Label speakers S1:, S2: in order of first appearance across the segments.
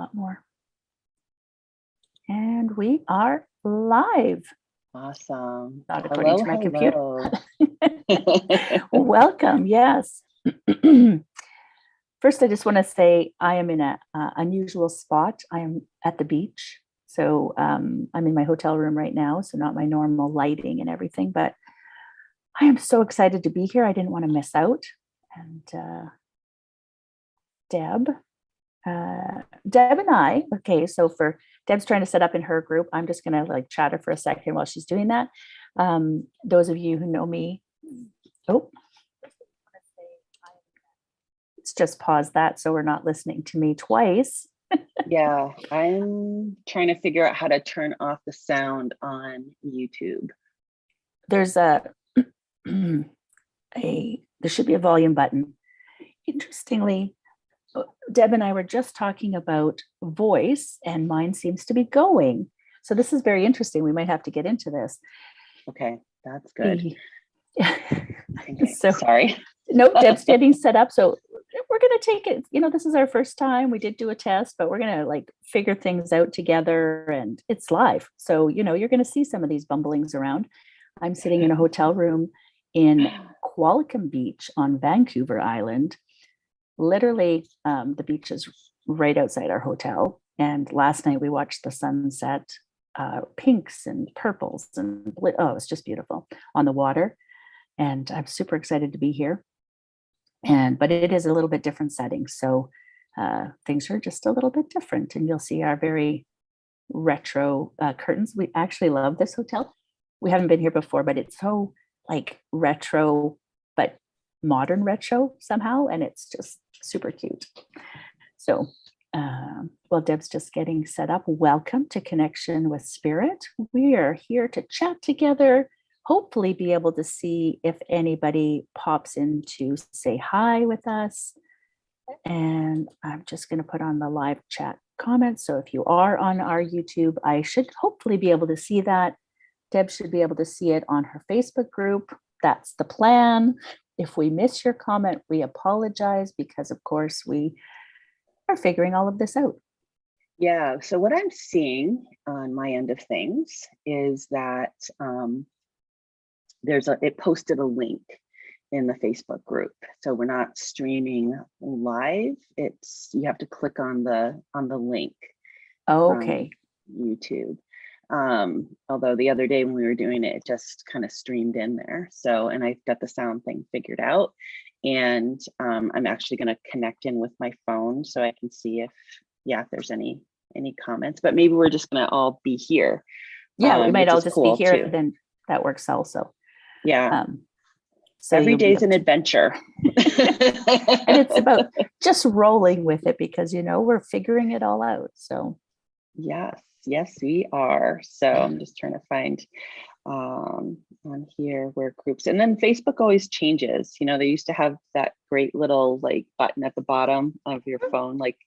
S1: lot more. And we are live.
S2: Awesome.
S1: Not according to my
S2: Hello.
S1: computer. Welcome. Yes. First, I just want to say I am in an unusual spot. I am at the beach. So I'm in my hotel room right now. So not my normal lighting and everything, but I am so excited to be here. I didn't want to miss out. And Deb and I, okay, so for Deb's trying to set up in her group, I'm just going to like chatter for a second while she's doing that. Those of you who know me, let's just pause that so we're not listening to me twice.
S2: Yeah, I'm trying to figure out how to turn off the sound on YouTube.
S1: There's there should be a volume button. Interestingly, Deb and I were just talking about voice and mine seems to be going. So this is very interesting. We might have to get into this.
S2: Okay, that's good.
S1: Okay,
S2: so sorry.
S1: No, Deb's getting set up. So we're going to take it. This is our first time. We did do a test, but we're going to like figure things out together and it's live. So, you're going to see some of these bumblings around. I'm sitting in a hotel room in Qualicum Beach on Vancouver Island. Literally, the beach is right outside our hotel. And last night we watched the sunset, pinks and purples and it's just beautiful on the water. And I'm super excited to be here. But it is a little bit different setting. So things are just a little bit different. And you'll see our very retro curtains. We actually love this hotel. We haven't been here before, but it's so like retro, but modern retro somehow. And it's just super cute. So, while Deb's just getting set up, welcome to Connection with Spirit. We are here to chat together, hopefully be able to see if anybody pops in to say hi with us. And I'm just going to put on the live chat comments. So if you are on our YouTube, I should hopefully be able to see that. Deb should be able to see it on her Facebook group. That's the plan. If we miss your comment, we apologize because, of course, we are figuring all of this out.
S2: Yeah. So what I'm seeing on my end of things is that it posted a link in the Facebook group. So we're not streaming live. You have to click on the link.
S1: Oh, okay.
S2: YouTube. Although the other day when we were doing it, it just kind of streamed in there. So, and I've got the sound thing figured out. And I'm actually going to connect in with my phone so I can see if there's any comments. But maybe we're just going to all be here.
S1: Yeah, we might all just be here.
S2: Too.
S1: Then that works also.
S2: Yeah. So every day's an adventure.
S1: And it's about just rolling with it because, we're figuring it all out. So
S2: yes, we are. So I'm just trying to find on here where groups, and then Facebook always changes. They used to have that great little like button at the bottom of your phone, like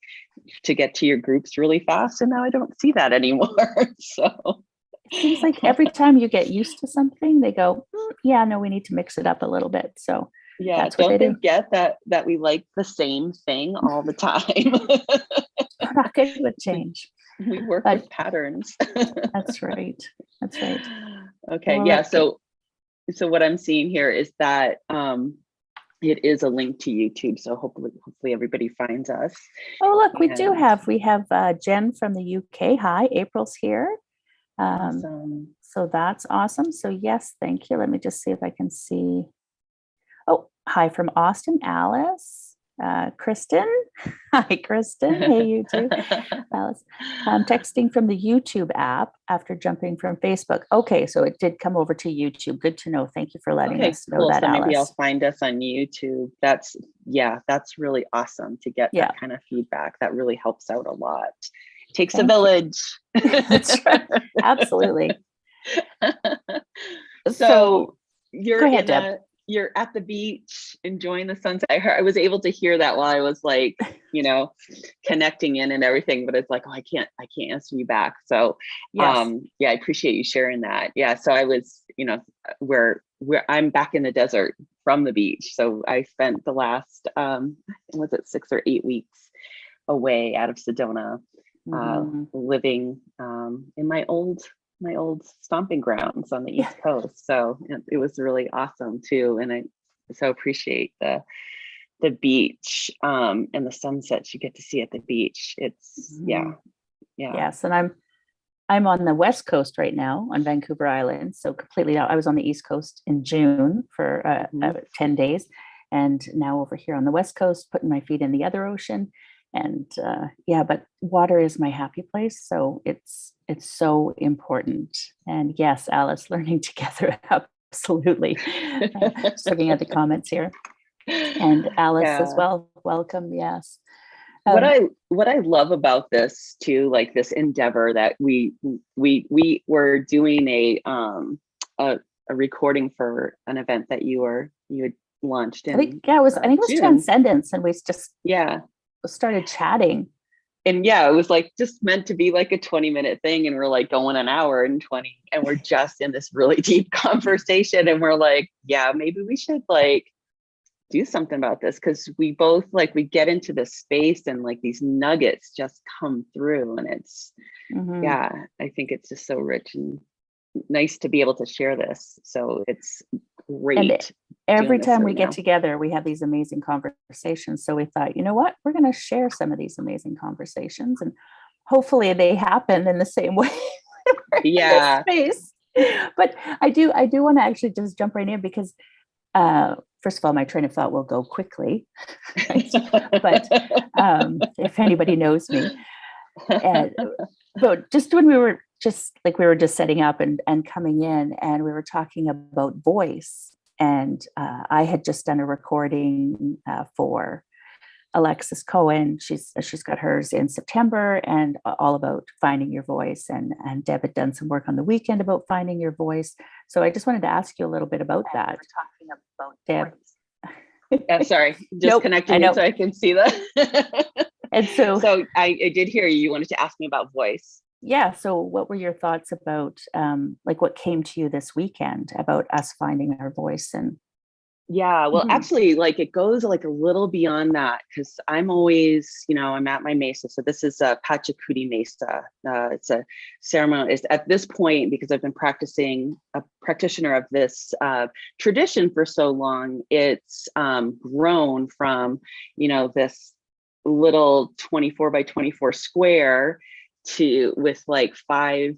S2: to get to your groups really fast. And now I don't see that anymore. So
S1: it seems like every time you get used to something, they go, no, we need to mix it up a little bit. So
S2: yeah, that's what they get that we like the same thing all the time.
S1: We're not good with change.
S2: We work with patterns.
S1: That's right.
S2: Okay. Well, yeah. So what I'm seeing here is that it is a link to YouTube. So hopefully everybody finds us.
S1: Oh, look, we have Jen from the UK. Hi, April's here. Awesome. So that's awesome. So yes, thank you. Let me just see if I can see. Oh, hi from Austin, Alice. Kristen. Hi, Kristen. Hey, you too. Alice. I'm texting from the YouTube app after jumping from Facebook. Okay, so it did come over to YouTube. Good to know. Thank you for letting us know that,
S2: so
S1: Alice.
S2: Maybe I'll find us on YouTube. That's really awesome to get that kind of feedback. That really helps out a lot. Takes a village.
S1: That's right. Absolutely.
S2: So you're go ahead, Deb. You're at the beach enjoying the sunset. I was able to hear that while I was like, connecting in and everything, but it's like, I can't answer you back. So I appreciate you sharing that. Yeah. So I was, where I'm back in the desert from the beach. So I spent the last, was it 6 or 8 weeks away out of Sedona. living in my old stomping grounds on the East Coast. So it was really awesome too. And I so appreciate the beach and the sunsets you get to see at the beach. It's
S1: Yes. And I'm on the West Coast right now on Vancouver Island. So completely out. I was on the East Coast in June for 10 days. And now over here on the West Coast, putting my feet in the other ocean. And but water is my happy place. So it's so important. And yes, Alice, learning together. Absolutely. Just looking at the comments here. And Alice as well. Welcome. Yes.
S2: What I love about this too, like this endeavor that we were doing a recording for an event that you had launched in.
S1: I think it was
S2: June.
S1: Transcendence, and we just started chatting.
S2: And it was like just meant to be like a 20-minute thing, and we're like going an hour and 20, and we're just in this really deep conversation, and we're like, maybe we should like do something about this, because we both like we get into this space and like these nuggets just come through, and it's I think it's just so rich and nice to be able to share this. So it's great.
S1: And every time we get together, we have these amazing conversations. So we thought, you know what, we're going to share some of these amazing conversations, and hopefully they happen in the same way. Space. But I do want to actually just jump right in, because first of all, my train of thought will go quickly, right? But if anybody knows me, but just when we were just setting up and coming in, and we were talking about voice, and I had just done a recording for Alexis Cohen. She's got hers in September, and all about finding your voice. And Deb had done some work on the weekend about finding your voice. So I just wanted to ask you a little bit about that. We're talking about
S2: Deb. Sorry, just connecting so I can see that.
S1: And so
S2: I did hear you wanted to ask me about voice.
S1: Yeah. So what were your thoughts about like what came to you this weekend about us finding our voice? And
S2: actually, like it goes like a little beyond that, because I'm always, I'm at my mesa. So this is a Pachacuti Mesa. It's a ceremony. It's at this point, because I've been a practitioner of this tradition for so long, it's grown from, this little 24 by 24 square with like 5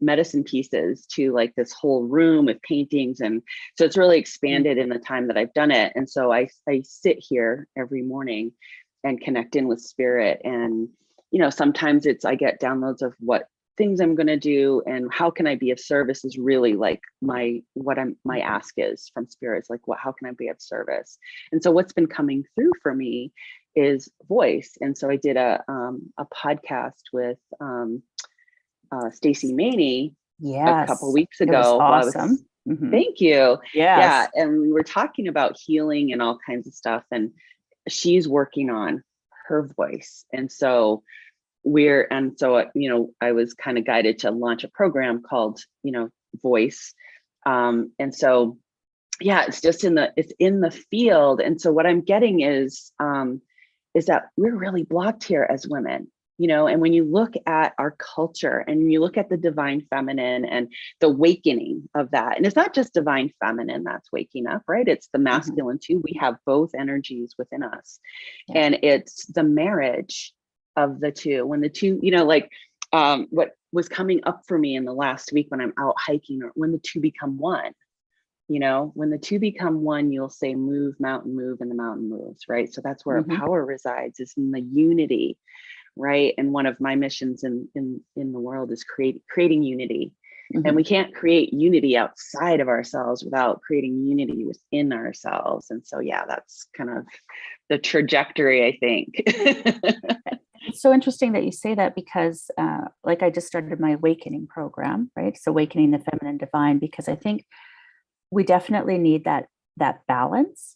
S2: medicine pieces to like this whole room with paintings. And so it's really expanded in the time that I've done it. And so I sit here every morning and connect in with spirit. And, sometimes I get downloads of what things I'm going to do and how can I be of service is really like my ask is from spirits, like how can I be of service? And so what's been coming through for me is voice. And so I did a podcast with Stacey Maney a couple weeks ago.
S1: Awesome.
S2: Thank you. Yeah. And we were talking about healing and all kinds of stuff. And she's working on her voice. And so I was kind of guided to launch a program called, Voice. And so, it's just in the field. And so what I'm getting is that we're really blocked here as women. And when you look at our culture and you look at the divine feminine and the awakening of that, and it's not just divine feminine that's waking up, right? It's the masculine too. We have both energies within us. Yeah. And it's the marriage of the two. When the two, what was coming up for me in the last week when I'm out hiking, or when the two become one. When the two become one, you'll say, move, mountain, move, and the mountain moves, right? So that's where power resides, is in the unity, right? And one of my missions in the world is creating unity. And we can't create unity outside of ourselves without creating unity within ourselves. And so, that's kind of the trajectory, I think.
S1: It's so interesting that you say that, because like I just started my awakening program, right? It's Awakening the Feminine Divine, because I think we definitely need that balance,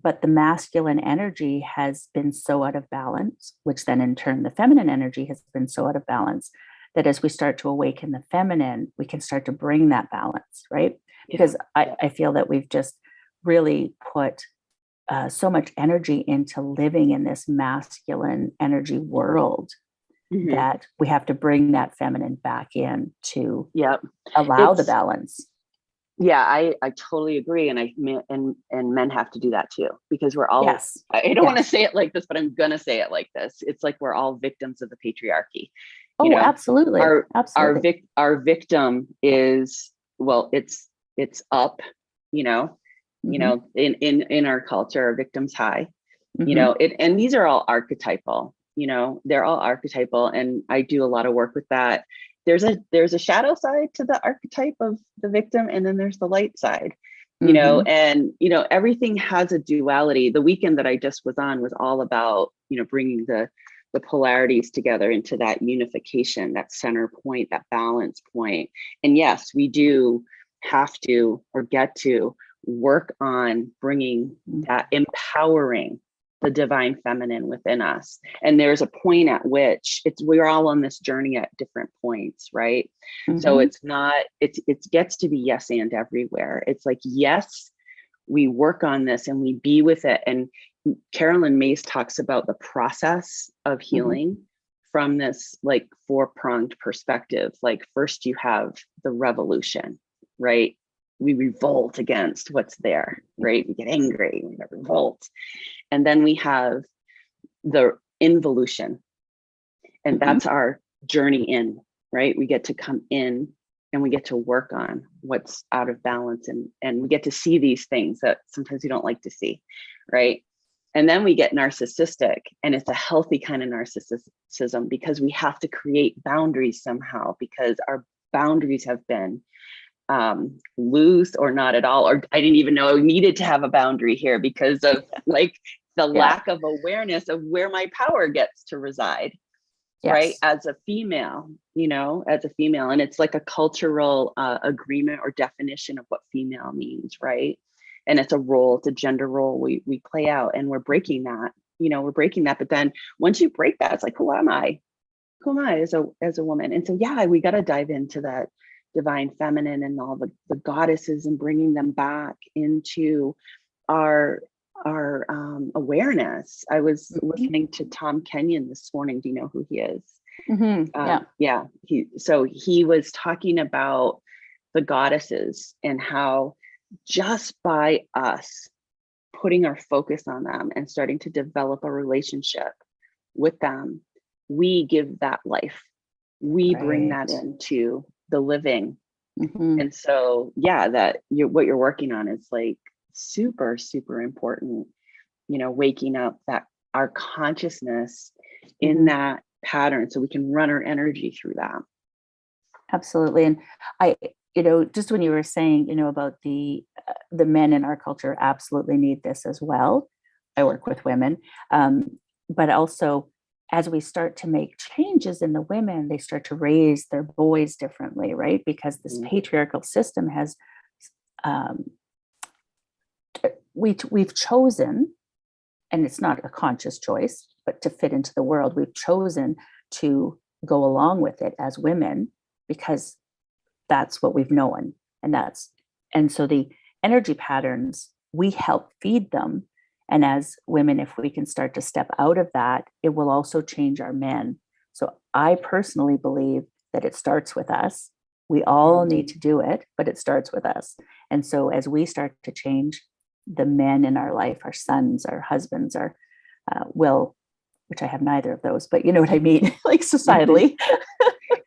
S1: but the masculine energy has been so out of balance, which then in turn, the feminine energy has been so out of balance, that as we start to awaken the feminine, we can start to bring that balance, right? Because I feel that we've just really put so much energy into living in this masculine energy world. that we have to bring that feminine back in to
S2: Yep.
S1: allow the balance.
S2: Yeah, I totally agree. And men have to do that too, because we're all,
S1: yes.
S2: I don't want to say it like this, but I'm going to say it like this. It's like, we're all victims of the patriarchy.
S1: Oh,
S2: you know,
S1: absolutely.
S2: Our victim is, well, it's up, in our culture, our victim's high, and these are all archetypal, they're all archetypal. And I do a lot of work with that. There's a shadow side to the archetype of the victim, and then there's the light side, and everything has a duality. The weekend that I just was on was all about bringing the polarities together into that unification, that center point, that balance point. And yes, we do have to, or get to, work on bringing that, empowering the divine feminine within us. And there's a point at which we're all on this journey at different points, right? So it gets to be yes and everywhere. It's like, yes, we work on this and we be with it. And Carolyn Mace talks about the process of healing from this like 4-pronged perspective. Like, first you have the revolution, right? We revolt against what's there, right? We get angry, we revolt. And then we have the involution. And that's our journey in, right? We get to come in and we get to work on what's out of balance, and we get to see these things that sometimes we don't like to see, right? And then we get narcissistic, and it's a healthy kind of narcissism, because we have to create boundaries somehow, because our boundaries have been loose or not at all, or I didn't even know I needed to have a boundary here because of like the lack of awareness of where my power gets to reside. Yes. Right, as a female, and it's like a cultural agreement or definition of what female means, right? And it's a role, it's a gender role we play out, and we're breaking that, but then once you break that, it's like, who am I as a woman? And so we got to dive into that divine feminine and all the goddesses, and bringing them back into our awareness. I was listening to Tom Kenyon this morning. Do you know who he is? He was talking about the goddesses and how just by us putting our focus on them and starting to develop a relationship with them, we give that life. We bring that into the living. And so, what you're working on is like super, super important, waking up that our consciousness in that pattern, so we can run our energy through that.
S1: Absolutely. And I, just when you were saying, about the men in our culture absolutely need this as well. I work with women, but also as we start to make changes in the women, they start to raise their boys differently, right? Because this patriarchal system has, we've chosen, and it's not a conscious choice, but to fit into the world, we've chosen to go along with it as women because that's what we've known. And so the energy patterns, we help feed them. And as women, if we can start to step out of that, it will also change our men. So I personally believe that it starts with us. We all need to do it, but it starts with us. And so as we start to change, the men in our life, our sons, our husbands, which I have neither of those, but you know what I mean, like societally.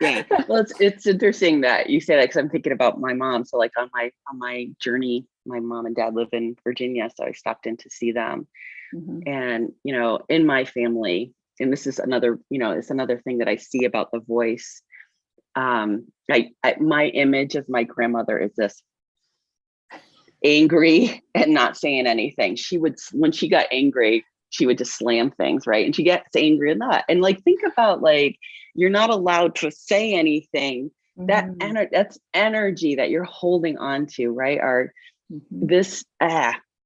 S2: Yeah. Well, it's interesting that you say that, because I'm thinking about my mom. So like on my journey, my mom and dad live in Virginia, so I stopped in to see them. And in my family, and this is another, it's another thing that I see about the voice. My image of my grandmother is this: angry and not saying anything. When she got angry, she would just slam things, right? And she gets angry and that. And like, think about like, you're not allowed to say anything. That's energy that you're holding on to, right?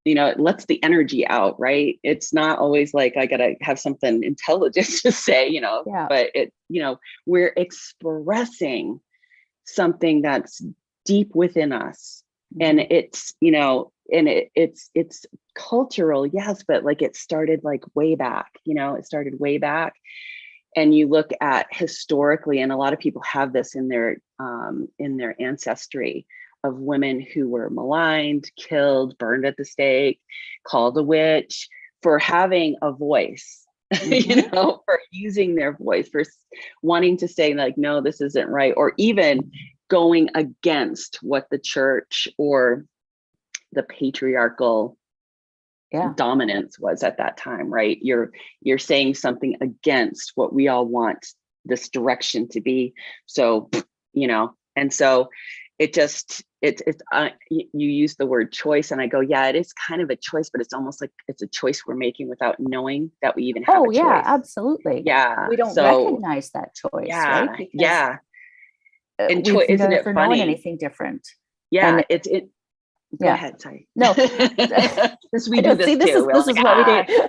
S2: It lets the energy out, right? It's not always like I gotta have something intelligent to say, but we're expressing something that's deep within us. And it's, it's cultural, yes, but like it started like way back, And you look at historically, and a lot of people have this in their ancestry of women who were maligned, killed, burned at the stake, called a witch for having a voice, for using their voice, for wanting to say like, no, this isn't right, or even going against what the church or the patriarchal dominance was at that time, right? You're saying something against what we all want this direction to be. So, and so it just, you use the word choice, and I go, yeah, it is kind of a choice, but it's almost like it's a choice we're making without knowing that we even have a choice.
S1: Yeah, absolutely.
S2: Yeah.
S1: We don't recognize that choice, right?
S2: Because and
S1: we've
S2: isn't it
S1: never
S2: funny?
S1: known anything different.
S2: Yeah, Go ahead. Sorry.
S1: No,
S2: we do this too.
S1: This is what we do.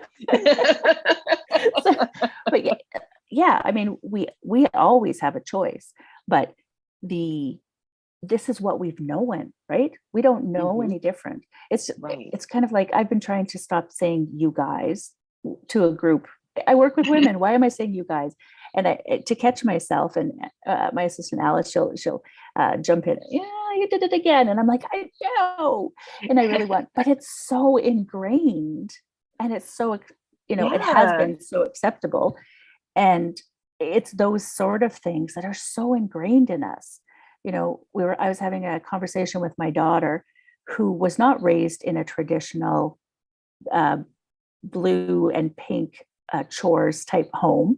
S1: But yeah, I mean, we always have a choice, but this is what we've known, right? We don't know any different. It's kind of like I've been trying to stop saying you guys to a group. I work with women. Why am I saying you guys? And to catch myself, and my assistant Alice, she'll jump in. Yeah, you did it again, and I'm like, I know, and I really want, but it's so ingrained, and it's so it has been so acceptable, and it's those sort of things that are so ingrained in us. I was having a conversation with my daughter, who was not raised in a traditional blue and pink chores type home.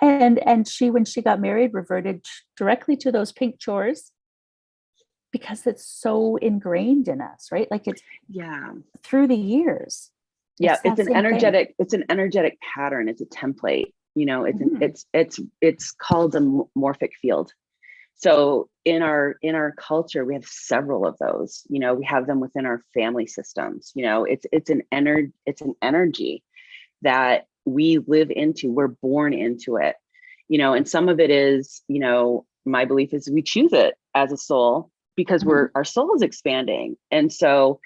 S1: and she, when she got married, reverted directly to those pink chores because it's so ingrained in us, right? Like it's through the years.
S2: It's an energetic pattern. It's a template. It's called a morphic field. So in our culture, we have several of those. We have them within our family systems. It's an energy that we live into. We're born into it, and some of it is, my belief is we choose it as a soul because our soul is expanding. And so,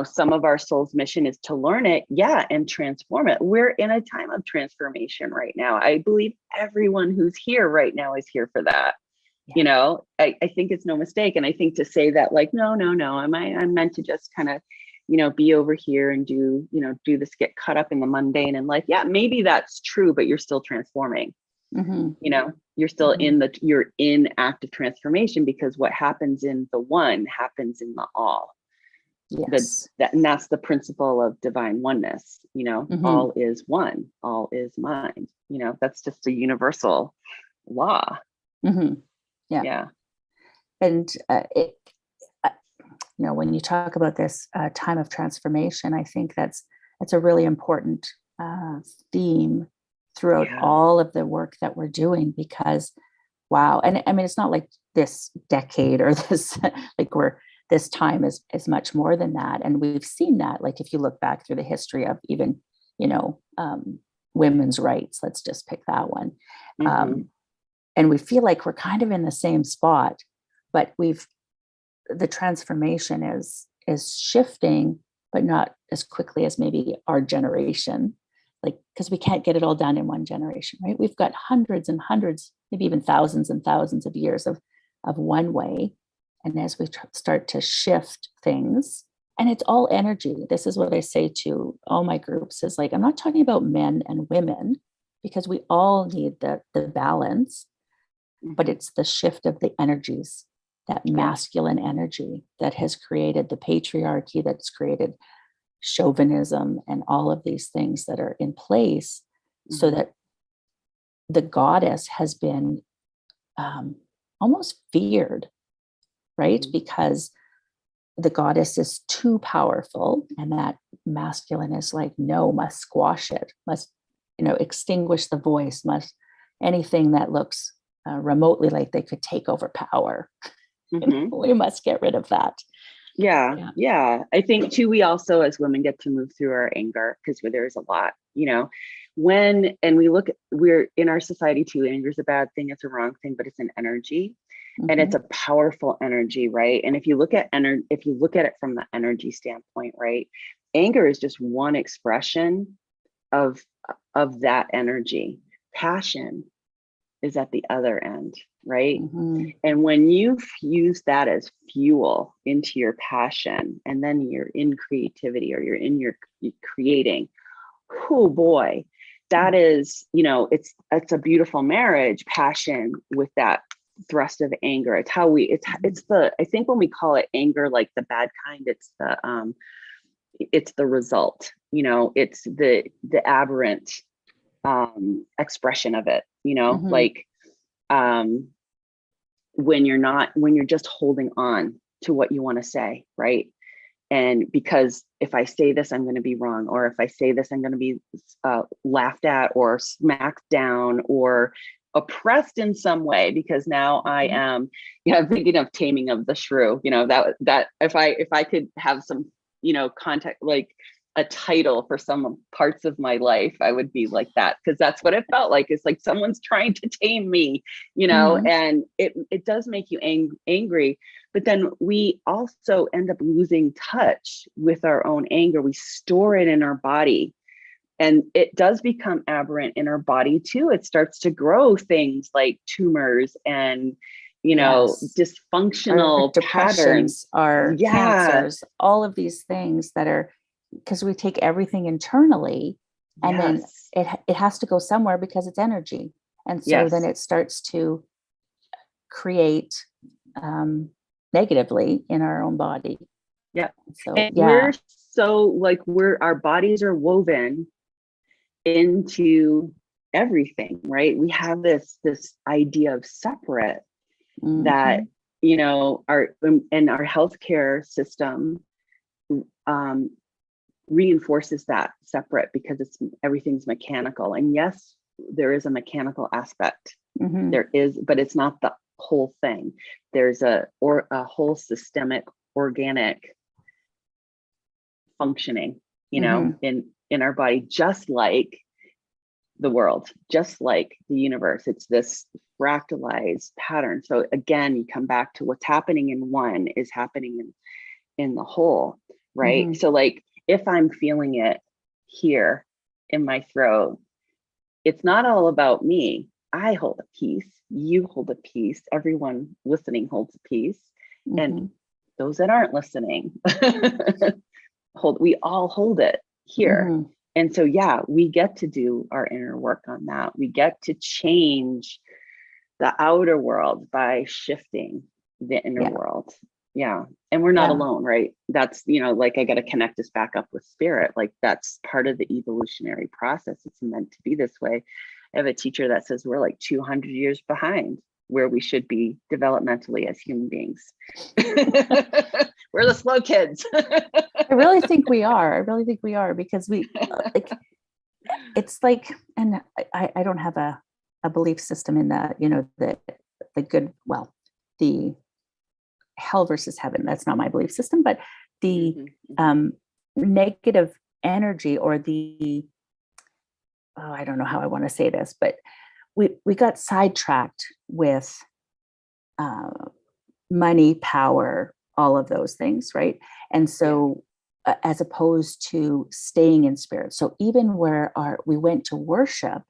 S2: some of our soul's mission is to learn it, and transform it. We're in a time of transformation right now. I believe everyone who's here right now is here for that. I think it's no mistake. And I think to say that like, no, I'm meant to just kind of, be over here and do this, get caught up in the mundane and life. Yeah, maybe that's true, but you're still transforming. You're still you're in active transformation, because what happens in the one happens in the all.
S1: Yes.
S2: And that's the principle of divine oneness. All is one, all is mind. That's just a universal law. Yeah.
S1: And when you talk about this time of transformation, I think that's a really important theme throughout all of the work that we're doing, because wow. And I mean, it's not like this decade or this this time is much more than that. And we've seen that, like, if you look back through the history of even, women's rights, let's just pick that one. And we feel like we're kind of in the same spot, but the transformation is shifting, but not as quickly as maybe our generation, because we can't get it all done in one generation, right? We've got hundreds and hundreds, maybe even thousands and thousands of years of one way. And as we start to shift things, and it's all energy. This is what I say to all my groups is like, I'm not talking about men and women, because we all need the balance, but it's the shift of the energies, that masculine energy that has created the patriarchy, that's created chauvinism and all of these things that are in place, so that the goddess has been almost feared, right? Because the goddess is too powerful, and that masculine is like, no, must squash it, must, extinguish the voice, must anything that looks remotely like they could take over power. We must get rid of that.
S2: Yeah. I think too, we also as women get to move through our anger, because there's a lot, and we're in our society too, anger is a bad thing, it's a wrong thing, but it's an energy. And it's a powerful energy, right? And if you look at it from the energy standpoint, right, anger is just one expression of of that energy. Passion is at the other end, right?
S1: Mm-hmm.
S2: And when you use that as fuel into your passion, and then you're in creativity, or you're creating, oh boy, that is, it's a beautiful marriage, passion with that thrust of anger. It's how I think when we call it anger, like the bad kind, it's the result, it's the aberrant expression of it,
S1: Mm-hmm.
S2: like when you're just holding on to what you want to say, right? And because if I say this, I'm going to be wrong, or if I say this, I'm going to be laughed at or smacked down or oppressed in some way, because now I am, thinking of Taming of the Shrew, that if I could have some, context, like a title for some parts of my life, I would be like that, because that's what it felt like. It's like someone's trying to tame me,
S1: Mm-hmm.
S2: and it does make you angry. But then we also end up losing touch with our own anger. We store it in our body, and it does become aberrant in our body too. It starts to grow things like tumors and,
S1: Yes.
S2: dysfunctional
S1: Our
S2: patterns.
S1: depressions, our
S2: Yeah.
S1: cancers, all of these things that are, because we take everything internally, and then
S2: Yes.
S1: it has to go somewhere because it's energy. And so then
S2: Yes.
S1: it starts to create negatively in our own body.
S2: Yeah.
S1: So
S2: And we're so like our bodies are woven into everything, right? We have this idea of separate that, our healthcare system reinforces that separate, because everything's mechanical. And yes, there is a mechanical aspect.
S1: Mm-hmm.
S2: There is, but it's not the whole thing. There's a whole systemic, organic functioning, in our body, just like the world, just like the universe. It's this fractalized pattern. So again, you come back to what's happening in one is happening in the whole, right?
S1: Mm-hmm.
S2: So like if I'm feeling it here in my throat, it's not all about me. I hold a piece, you hold a piece, everyone listening holds a piece,
S1: Mm-hmm.
S2: and those that aren't listening we all hold it here.
S1: Mm-hmm.
S2: And so, yeah, we get to do our inner work on that. We get to change the outer world by shifting the inner world. Yeah. And we're not alone, right? That's, like I got to connect us back up with spirit. Like that's part of the evolutionary process. It's meant to be this way. I have a teacher that says we're like 200 years behind where we should be developmentally as human beings. We're the slow kids.
S1: I really think we are because we like, it's like, and I don't have a belief system in that, the good, well, the hell versus heaven, that's not my belief system, but the negative energy, or the, I don't know how I want to say this, but we got sidetracked with money, power, all of those things, right? And so as opposed to staying in spirit. So even where we went to worship,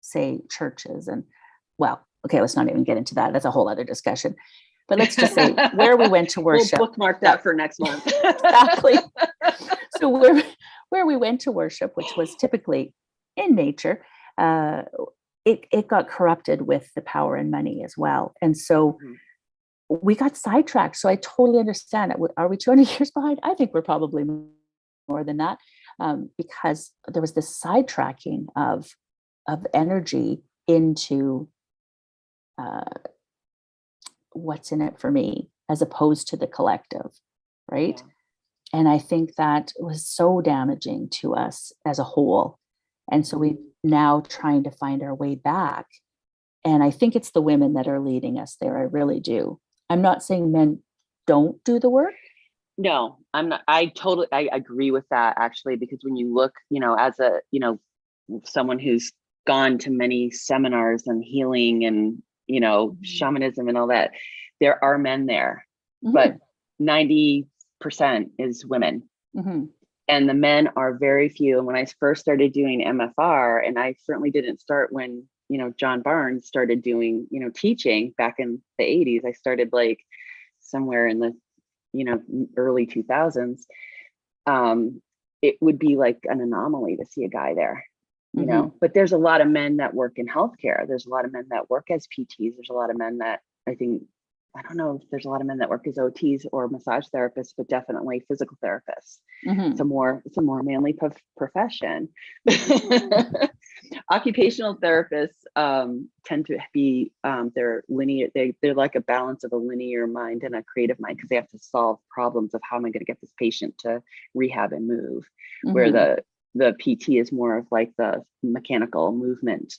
S1: say churches, and well, okay, let's not even get into that. That's a whole other discussion. But let's just say where we went to worship.
S2: We'll bookmark that for next month.
S1: Exactly. So where we went to worship, which was typically in nature, it got corrupted with the power and money as well. And so we got sidetracked. So I totally understand it. Are we 200 years behind? I think we're probably more than that, because there was this sidetracking of energy into what's in it for me, as opposed to the collective, right? Yeah. And I think that was so damaging to us as a whole. And so we now trying to find our way back. And I think it's the women that are leading us there. I really do. I'm not saying men don't do the work.
S2: No, I'm not. I agree with that, actually, because when you look, as a, someone who's gone to many seminars and healing and, shamanism and all that, there are men there, but 90% is women. and the men are very few. And when I first started doing MFR, and I certainly didn't start when, John Barnes started doing, teaching back in the 80s, I started like somewhere in the, early 2000s. It would be like an anomaly to see a guy there, but there's a lot of men that work in healthcare. There's a lot of men that work as PTs. There's a lot of men that I don't know if there's a lot of men that work as OTs or massage therapists, but definitely physical therapists. It's a more manly profession. Occupational therapists tend to be they're linear. They're like a balance of a linear mind and a creative mind, because they have to solve problems of how am I going to get this patient to rehab and move. Where the PT is more of like the mechanical movement,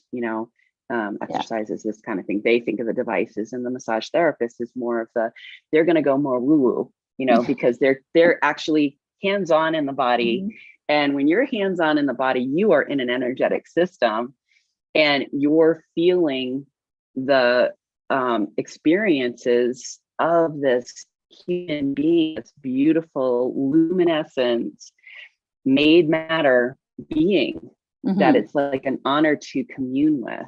S2: exercises, this kind of thing. They think of the devices, and the massage therapist is more of they're going to go more woo woo, because they're actually hands-on in the body. And when you're hands-on in the body, you are in an energetic system, and you're feeling the experiences of this human being, this beautiful, luminescent, made matter being that it's like an honor to commune with,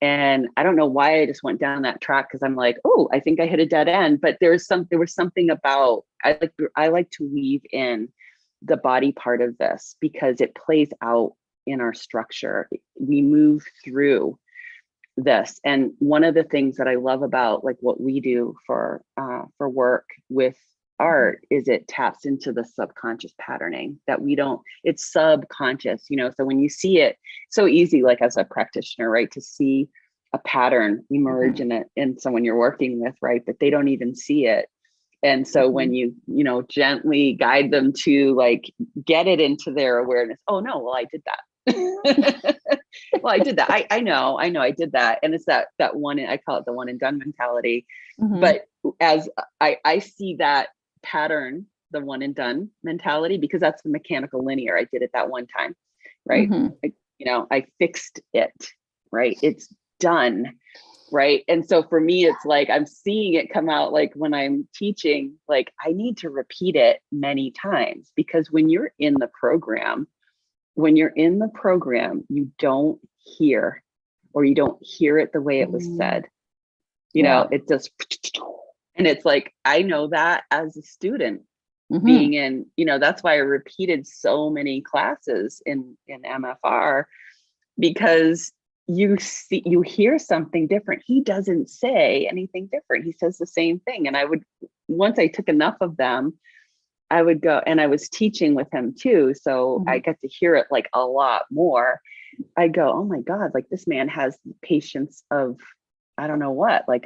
S2: and I don't know why I just went down that track, because I'm like, oh, I think I hit a dead end. But there was something about, I like to weave in the body part of this, because it plays out in our structure. We move through this. And one of the things that I love about like what we do for work with art is it taps into the subconscious patterning that it's subconscious, so when you see it, so easy, like as a practitioner, right, to see a pattern emerge in someone you're working with, right, but they don't even see it. And so when you gently guide them to like get it into their awareness, oh no, well I did that. Well, I did that. I know I did that. And it's that one, I call it the one and done mentality. But as I see that pattern, the one and done mentality, because that's the mechanical linear. I did it that one time, right? I fixed it, right? It's done, right? And so for me, it's like I'm seeing it come out, like when I'm teaching, like I need to repeat it many times, because when you're in the program, you don't hear, or you don't hear it the way it was said. It just, and it's like, I know that as a student being in, that's why I repeated so many classes in MFR, because you hear something different. He doesn't say anything different. He says the same thing. And once I took enough of them, I would go, and I was teaching with him too. So I got to hear it like a lot more. I go, oh my God, like this man has patience of, I don't know what, like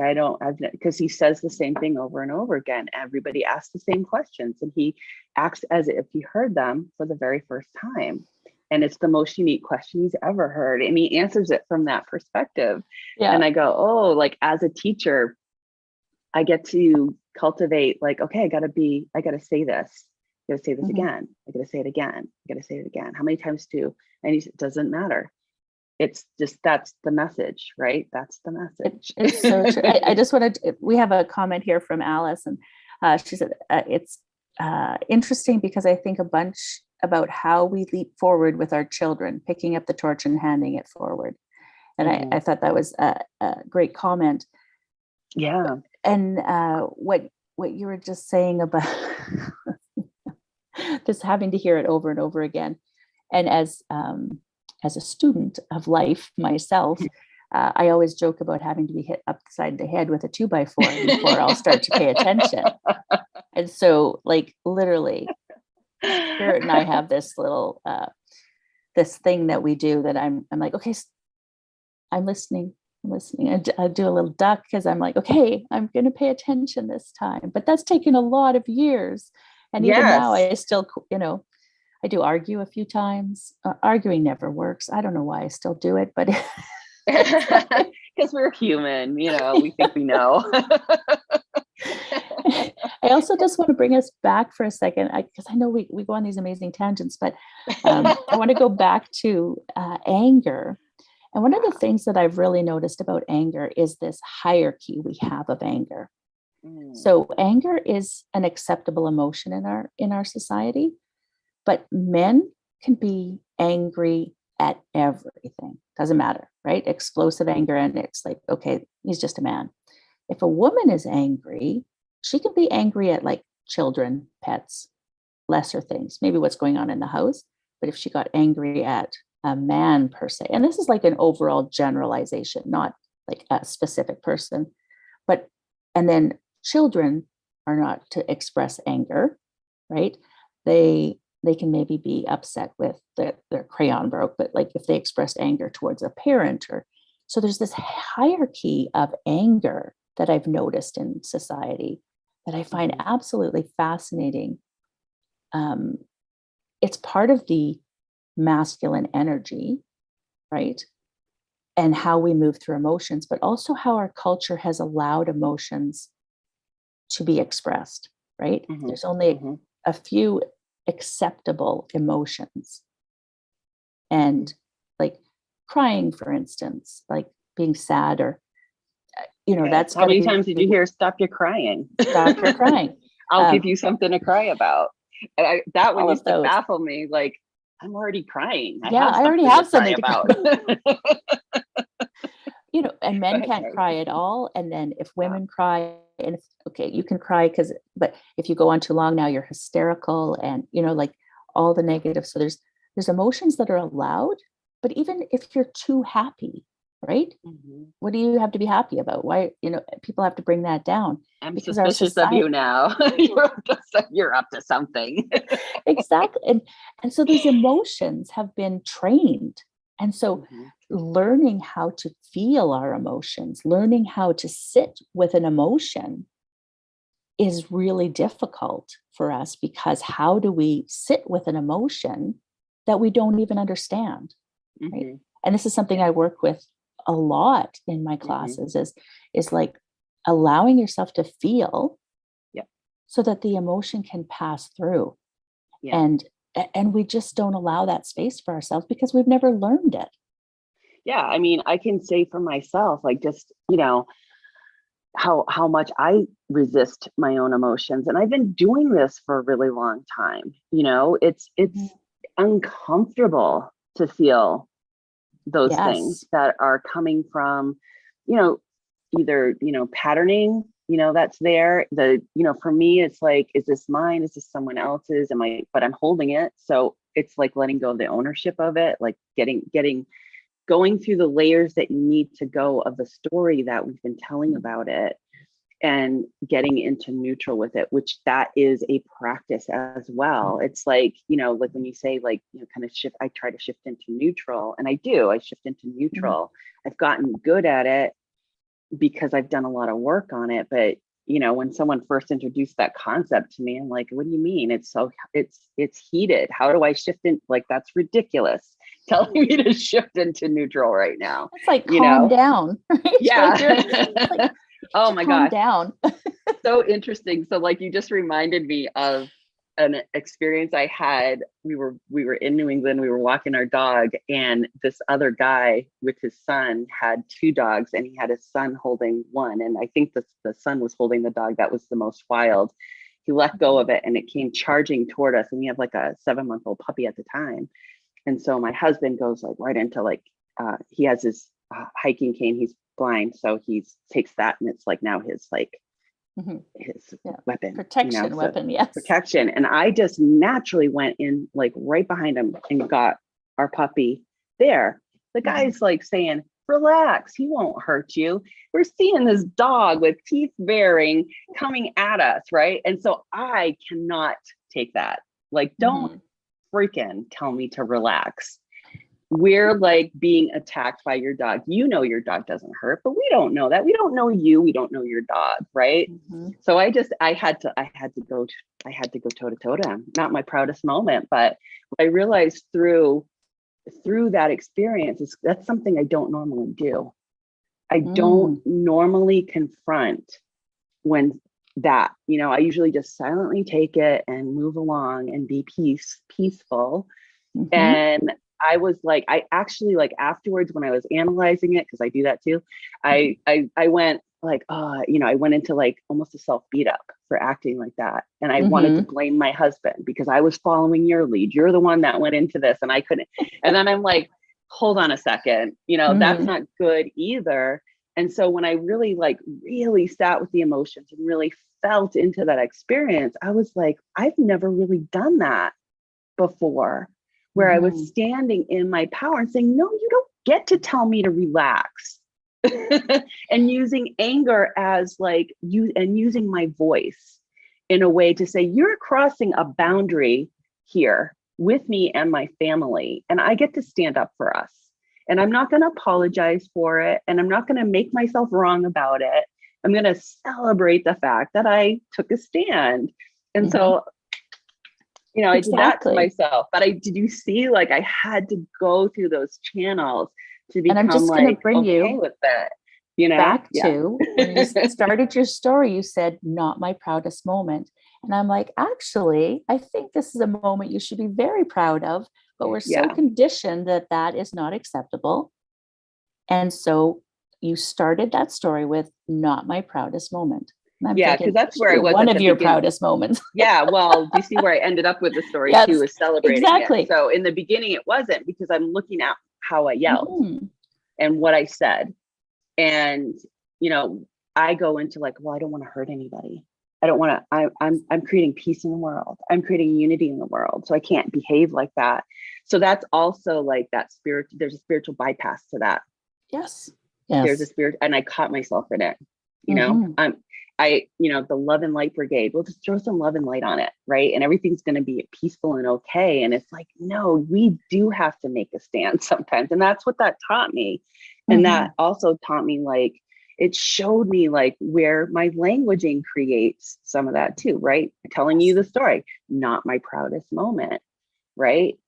S2: because he says the same thing over and over again. Everybody asks the same questions, and he acts as if he heard them for the very first time. And it's the most unique question he's ever heard. And he answers it from that perspective. And I go, oh, like as a teacher, I get to cultivate like, okay, I got to say this. I got to say this again. I got to say it again. I got to say it again. How many times do? And it doesn't matter. It's just, that's the message, right? That's the message.
S1: It's so true. I just wanted to, we have a comment here from Alice, and she said, it's interesting because I think a bunch about how we leap forward with our children, picking up the torch and handing it forward. And I thought that was a great comment.
S2: Yeah.
S1: And what you were just saying about just having to hear it over and over again. And as a student of life myself, I always joke about having to be hit upside the head with a 2x4 before I'll start to pay attention. And so like literally, Spirit and I have this little, this thing that we do that I'm like, okay, I'm listening. I do a little duck because I'm like, okay, I'm going to pay attention this time. But that's taken a lot of years. And even now I still, I do argue a few times. Arguing never works. I don't know why I still do it, but
S2: because we're human, we think we know.
S1: I also just want to bring us back for a second, because I know we go on these amazing tangents, but I want to go back to anger. And one of the things that I've really noticed about anger is this hierarchy we have of anger. So anger is an acceptable emotion in our society. But men can be angry at everything. Doesn't matter, right? Explosive anger. And it's like, okay, he's just a man. If a woman is angry, she can be angry at like children, pets, lesser things, maybe what's going on in the house. But if she got angry at a man per se, and this is like an overall generalization, not like a specific person, but, and then children are not to express anger, right? They can maybe be upset with their crayon broke, but like if they expressed anger towards a parent, or so there's this hierarchy of anger that I've noticed in society that I find absolutely fascinating. It's part of the masculine energy, right? And how we move through emotions, but also how our culture has allowed emotions to be expressed, right? There's only a few acceptable emotions. And like crying, for instance, like being sad, or, that's
S2: how many times did you hear, stop your crying?
S1: Stop your crying.
S2: I'll give you something to cry about. And that one used to
S1: those
S2: baffle me. Like, I'm already crying.
S1: I already have something to cry
S2: about.
S1: And men can't cry at all. And then if women cry, and okay, you can cry but if you go on too long, now you're hysterical, and like all the negative. So there's emotions that are allowed, but even if you're too happy, right? What do you have to be happy about? Why, people have to bring that down.
S2: I'm suspicious of you now. You're up to something.
S1: Exactly. And so these emotions have been trained. And so learning how to feel our emotions, learning how to sit with an emotion is really difficult for us, because how do we sit with an emotion that we don't even understand? Right? And this is something I work with a lot in my classes is like allowing yourself to feel so that the emotion can pass through. And we just don't allow that space for ourselves because we've never learned it.
S2: Yeah. I mean, I can say for myself, like just, how much I resist my own emotions. And I've been doing this for a really long time. It's uncomfortable to feel those things that are coming from, either, patterning, that's there. For me, it's like, is this mine? Is this someone else's? But I'm holding it. So it's like letting go of the ownership of it, like going through the layers that you need to go of the story that we've been telling about it, and getting into neutral with it, which that is a practice as well. It's like, like when you say like, kind of shift, I try to shift into neutral, and I shift into neutral. I've gotten good at it because I've done a lot of work on it. But, when someone first introduced that concept to me, I'm like, what do you mean? It's heated. How do I shift in? Like, that's ridiculous. Telling me to shift into neutral right now.
S1: It's like, calm down. Right?
S2: Yeah.
S1: Like,
S2: oh my gosh.
S1: Down.
S2: So interesting. So like, you just reminded me of an experience I had. We were in New England, we were walking our dog, and this other guy with his son had two dogs, and he had his son holding one. And I think the son was holding the dog that was the most wild. He let go of it and it came charging toward us. And we have like a 7-month-old puppy at the time. And so my husband goes like right into like, he has his hiking cane, he's blind. So he takes that, and it's like now his like, his weapon,
S1: protection weapon. Yes,
S2: protection. And I just naturally went in like right behind him and got our puppy there. The guy's like saying, relax, he won't hurt you. We're seeing this dog with teeth baring coming at us, right? And so I cannot take that. Like, don't freaking tell me to relax. We're like being attacked by your dog. Your dog doesn't hurt, but we don't know that. We don't know you. We don't know your dog, right? So I had to go toe to toe to him. Not my proudest moment, but I realized through that experience, that's something I don't normally do. I don't normally confront when that, I usually just silently take it and move along and be peaceful. And I was like, I actually like afterwards when I was analyzing it, because I do that too, I went like, I went into like almost a self beat up for acting like that. And I wanted to blame my husband because I was following your lead. You're the one that went into this and I couldn't. And then I'm like, hold on a second, that's not good either. And so when I really sat with the emotions and really felt into that experience, I was like, I've never really done that before, where I was standing in my power and saying, no, you don't get to tell me to relax. And using anger as using my voice in a way to say, you're crossing a boundary here with me and my family, and I get to stand up for us. And I'm not going to apologize for it. And I'm not going to make myself wrong about it. I'm going to celebrate the fact that I took a stand. And so, I did that to myself. But did you see, I had to go through those channels to become,
S1: and I'm just going to bring
S2: okay
S1: you
S2: with it.
S1: Back to when you started your story, you said, not my proudest moment. And I'm like, actually, I think this is a moment you should be very proud of, but we're so conditioned that is not acceptable. And so you started that story with not my proudest moment.
S2: Because that's where I was.
S1: One of your proudest moments.
S2: Well, do you see where I ended up with the story too, is celebrating it. So in the beginning, it wasn't, because I'm looking at how I yelled and what I said. And, I go into well, I don't want to hurt anybody. I don't want to, I'm creating peace in the world. I'm creating unity in the world. So I can't behave like that. So that's also that spirit. There's a spiritual bypass to that.
S1: Yes.
S2: There's a spirit, and I caught myself in it. The Love and Light Brigade, we'll just throw some love and light on it. Right. And everything's going to be peaceful and okay. And it's no, we do have to make a stand sometimes. And that's what that taught me. And that also taught me, it showed me where my languaging creates some of that too, right? Telling you the story, not my proudest moment, right?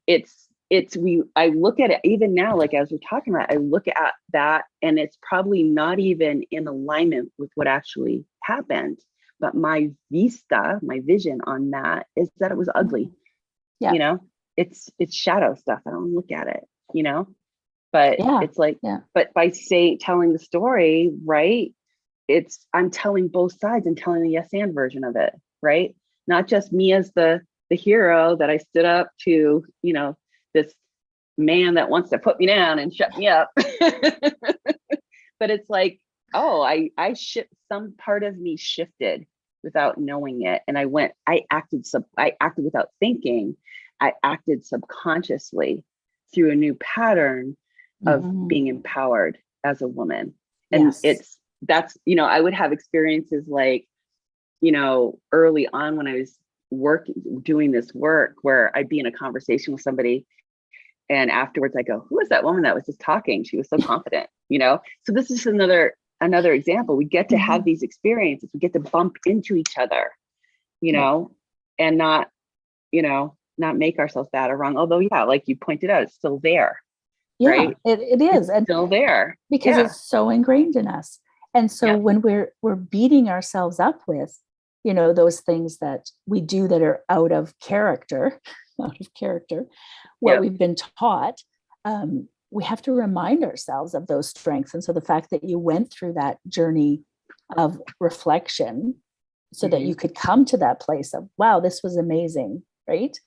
S2: I look at it even now, as we're talking about, I look at that and it's probably not even in alignment with what actually happened. But my vision on that is that it was ugly. Yeah. It's shadow stuff. I don't look at it, but it's but by telling the story, right? I'm telling both sides and telling the yes and version of it, right? Not just me as the hero that I stood up to, this man that wants to put me down and shut me up. But it's I some part of me shifted without knowing it. And I acted without thinking. I acted subconsciously through a new pattern of being empowered as a woman. And that's I would have experiences early on when I was doing this work, where I'd be in a conversation with somebody, and afterwards I go, who was that woman that was just talking? She was so confident, So this is another example. We get to have these experiences. We get to bump into each other, and not make ourselves bad or wrong. Although, like you pointed out, it's still there.
S1: Yeah,
S2: right?
S1: It is.
S2: It's still there.
S1: Because it's so ingrained in us. And so when we're beating ourselves up with, those things that we do that are out of character, what we've been taught, we have to remind ourselves of those strengths. And so the fact that you went through that journey of reflection so that you could come to that place of, wow, this was amazing, right?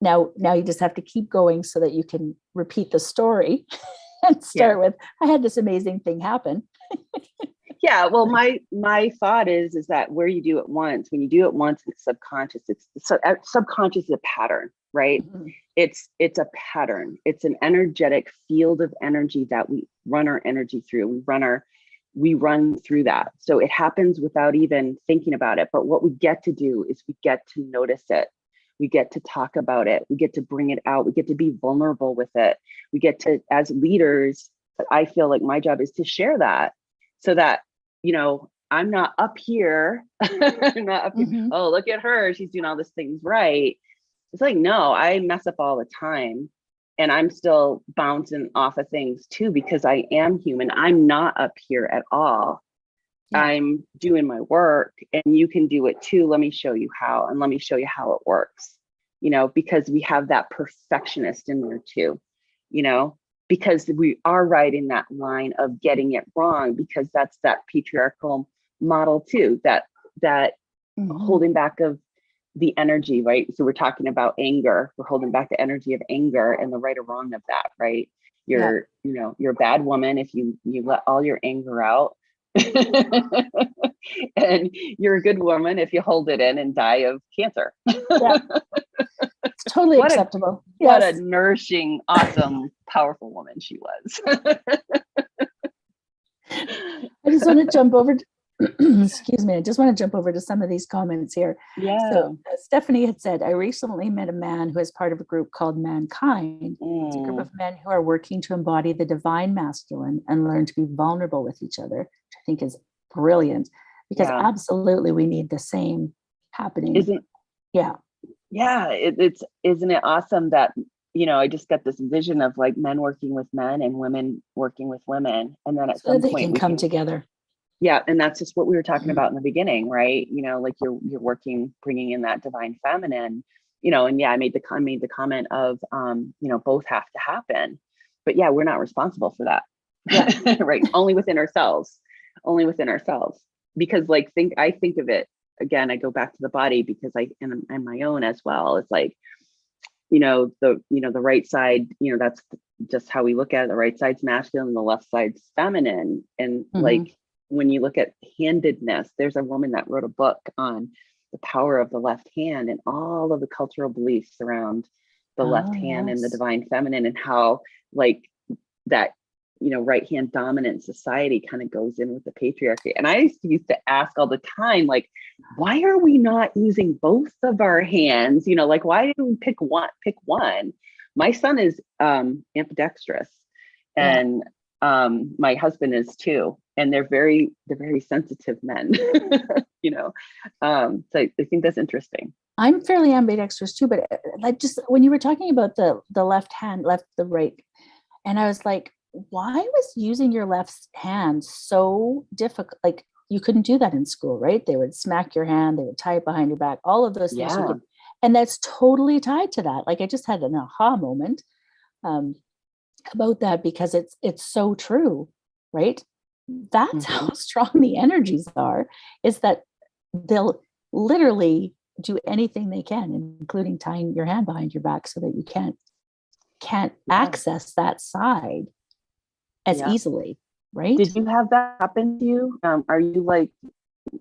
S1: Now you just have to keep going so that you can repeat the story and start with, I had this amazing thing happen.
S2: Well, my thought is that where you do it once, when you do it once, it's subconscious. Subconscious is a pattern, right? It's a pattern. It's an energetic field of energy that we run our energy through. We run through that. So it happens without even thinking about it. But what we get to do is we get to notice it. We get to talk about it. We get to bring it out. We get to be vulnerable with it. We get to, as leaders, I feel like my job is to share that so that, I'm not up here. I'm not up here. Oh, look at her. She's doing all these things right. It's no, I mess up all the time. And I'm still bouncing off of things too, because I am human. I'm not up here at all. I'm doing my work, and you can do it too. Let me show you how, and let me show you how it works, because we have that perfectionist in there too, because we are right in that line of getting it wrong, because that's that patriarchal model too, that that holding back of the energy, right? So we're talking about anger. We're holding back the energy of anger and the right or wrong of that, right? You're a bad woman if you let all your anger out. And you're a good woman if you hold it in and die of cancer.
S1: Yeah. It's totally acceptable.
S2: What a nourishing, awesome, powerful woman she was.
S1: I just want to jump over excuse me. I just want to jump over to some of these comments here.
S2: Yeah.
S1: So Stephanie had said, I recently met a man who is part of a group called Mankind. It's a group of men who are working to embody the divine masculine and learn to be vulnerable with each other, which I think is brilliant, because absolutely we need the same happening.
S2: Isn't it awesome that, I just got this vision of like men working with men and women working with women. And then at some
S1: point
S2: they
S1: can come together.
S2: Yeah. And that's just what we were talking about in the beginning, right? Like you're working, bringing in that divine feminine, and I made the comment of, both have to happen, but we're not responsible for that. Yeah. Right. Only within ourselves, because I think of it again, I go back to the body because I'm my own as well. It's like, the right side, that's just how we look at it. The right side's masculine and the left side's feminine. And like, when you look at handedness, there's a woman that wrote a book on the power of the left hand and all of the cultural beliefs around the left hand and the divine feminine, and how like that, right hand dominant society kind of goes in with the patriarchy. And I used to ask all the time, like, why are we not using both of our hands? Like, why do we pick one? My son is ambidextrous, and my husband is too. And they're very sensitive men, so I think that's interesting.
S1: I'm fairly ambidextrous too, but like just when you were talking about the left hand, the right, and I was like, why was using your left hand so difficult? Like you couldn't do that in school, right? They would smack your hand, they would tie it behind your back, all of those things. And that's totally tied to that. Like I just had an aha moment about that, because it's so true, right? That's how strong the energies are, is that they'll literally do anything they can, including tying your hand behind your back so that you can't access that side as easily, right?
S2: Did you have that happen to you? Are you like,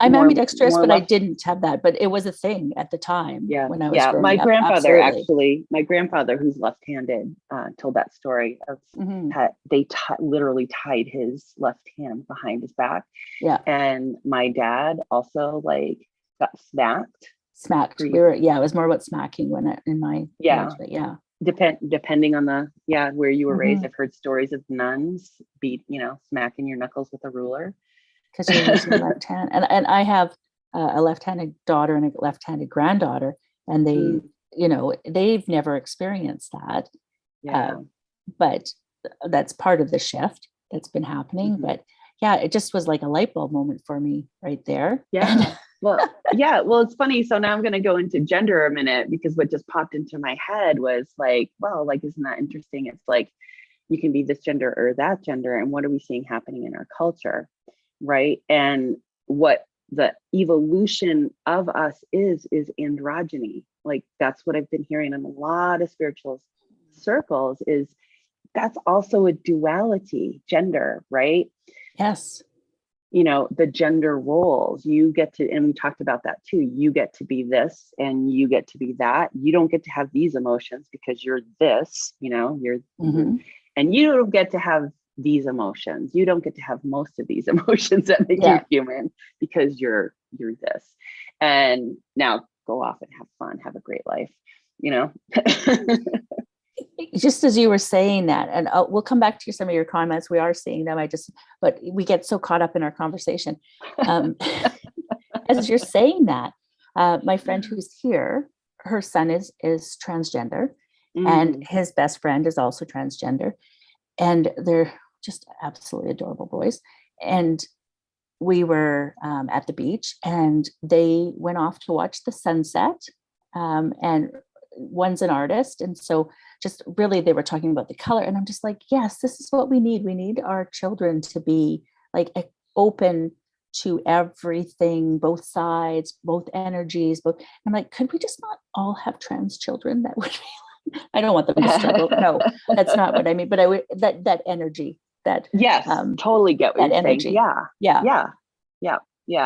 S1: I'm ambidextrous, but I didn't have that, but it was a thing at the time when I was growing
S2: my
S1: up.
S2: grandfather,
S1: absolutely.
S2: My grandfather, who's left-handed, told that story of they literally tied his left hand behind his back. Yeah. And my dad also like got smacked.
S1: It was more about smacking in my age, but
S2: depending on the where you were raised. I've heard stories of nuns smacking your knuckles with a ruler
S1: because you're using the left hand. And I have a left-handed daughter and a left-handed granddaughter, and they they've never experienced that. But that's part of the shift that's been happening. But it just was like a light bulb moment for me right there.
S2: Well, it's funny. So now I'm going to go into gender a minute, because what just popped into my head was like, well, like, isn't that interesting? It's like, you can be this gender or that gender. And what are we seeing happening in our culture? Right. And what the evolution of us is androgyny. Like, that's what I've been hearing in a lot of spiritual circles, is that's also a duality, gender, right?
S1: Yes.
S2: The gender roles, you get to, and we talked about that too. You get to be this and you get to be that. You don't get to have these emotions because you're this, you're, and you don't get to have these emotions. You don't get to have most of these emotions that make you human because you're this. And now go off and have fun, have a great life,
S1: Just as you were saying that, and we'll come back to some of your comments. We are seeing them. But we get so caught up in our conversation. As you're saying that, my friend who's here, her son is transgender, and his best friend is also transgender, and they're just absolutely adorable boys. And we were at the beach, and they went off to watch the sunset, and one's an artist, and so just really they were talking about the color, and I'm just like, yes, this is what we need. We need our children to be like open to everything, both sides, both energies, both. I'm like, could we just not all have trans children? That would be, I don't want them to struggle. No, that's not what I mean. But I would, that energy, that
S2: yes, totally get what
S1: that
S2: you're
S1: energy.
S2: saying. Yeah.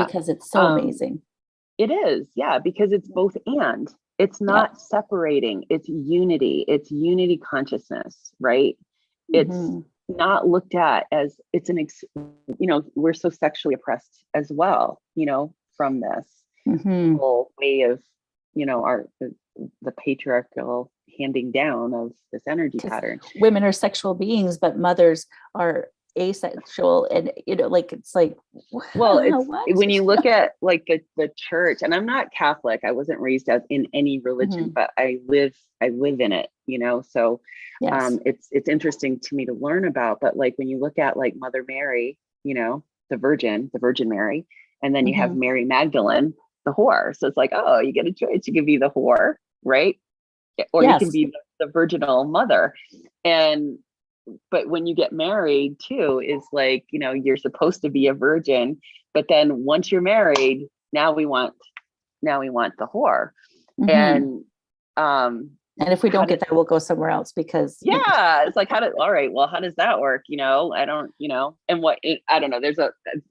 S1: Because it's so amazing.
S2: It is, yeah, because it's both and. It's not separating, it's unity consciousness, right? It's not looked at as it's we're so sexually oppressed as well, from this whole way of, the patriarchal handing down of this energy pattern.
S1: Women are sexual beings, but mothers are asexual, and it's like,
S2: well, it's when you look at like the church, and I'm not Catholic, I wasn't raised as in any religion, but I live in it, so yes. It's interesting to me to learn about. But like when you look at like Mother Mary, the Virgin Mary, and then you have Mary Magdalene, the whore. So it's like, oh, you get a choice. You can be the whore, right? Or you can be the virginal mother. But when you get married too, is like, you're supposed to be a virgin, but then once you're married, now we want the whore. And
S1: if we don't get that, we'll go somewhere else, because
S2: it's like, how does that work? I don't, and I don't know.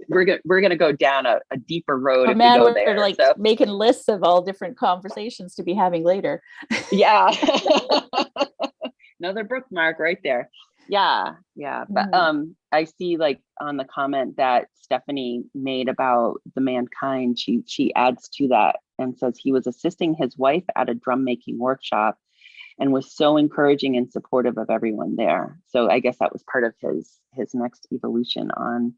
S2: We're going to go down a deeper road if we go there.
S1: Like making lists of all different conversations to be having later.
S2: Yeah. Another bookmark right there. Yeah. But I see like on the comment that Stephanie made about the mankind, she adds to that and says he was assisting his wife at a drum making workshop and was so encouraging and supportive of everyone there. So I guess that was part of his next evolution on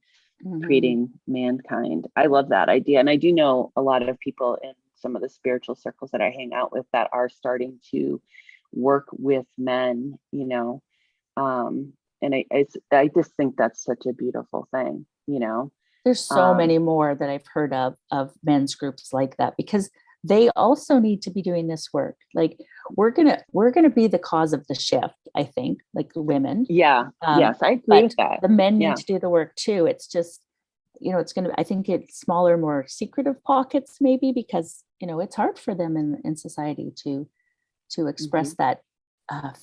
S2: creating mankind. I love that idea. And I do know a lot of people in some of the spiritual circles that I hang out with that are starting to work with men, and I just think that's such a beautiful thing,
S1: There's so many more that I've heard of men's groups like that, because they also need to be doing this work. Like we're gonna be the cause of the shift, I think, like the women.
S2: Yeah. Yes, I agree with that.
S1: The men need to do the work too. It's just, I think it's smaller, more secretive pockets maybe, because it's hard for them in society to express that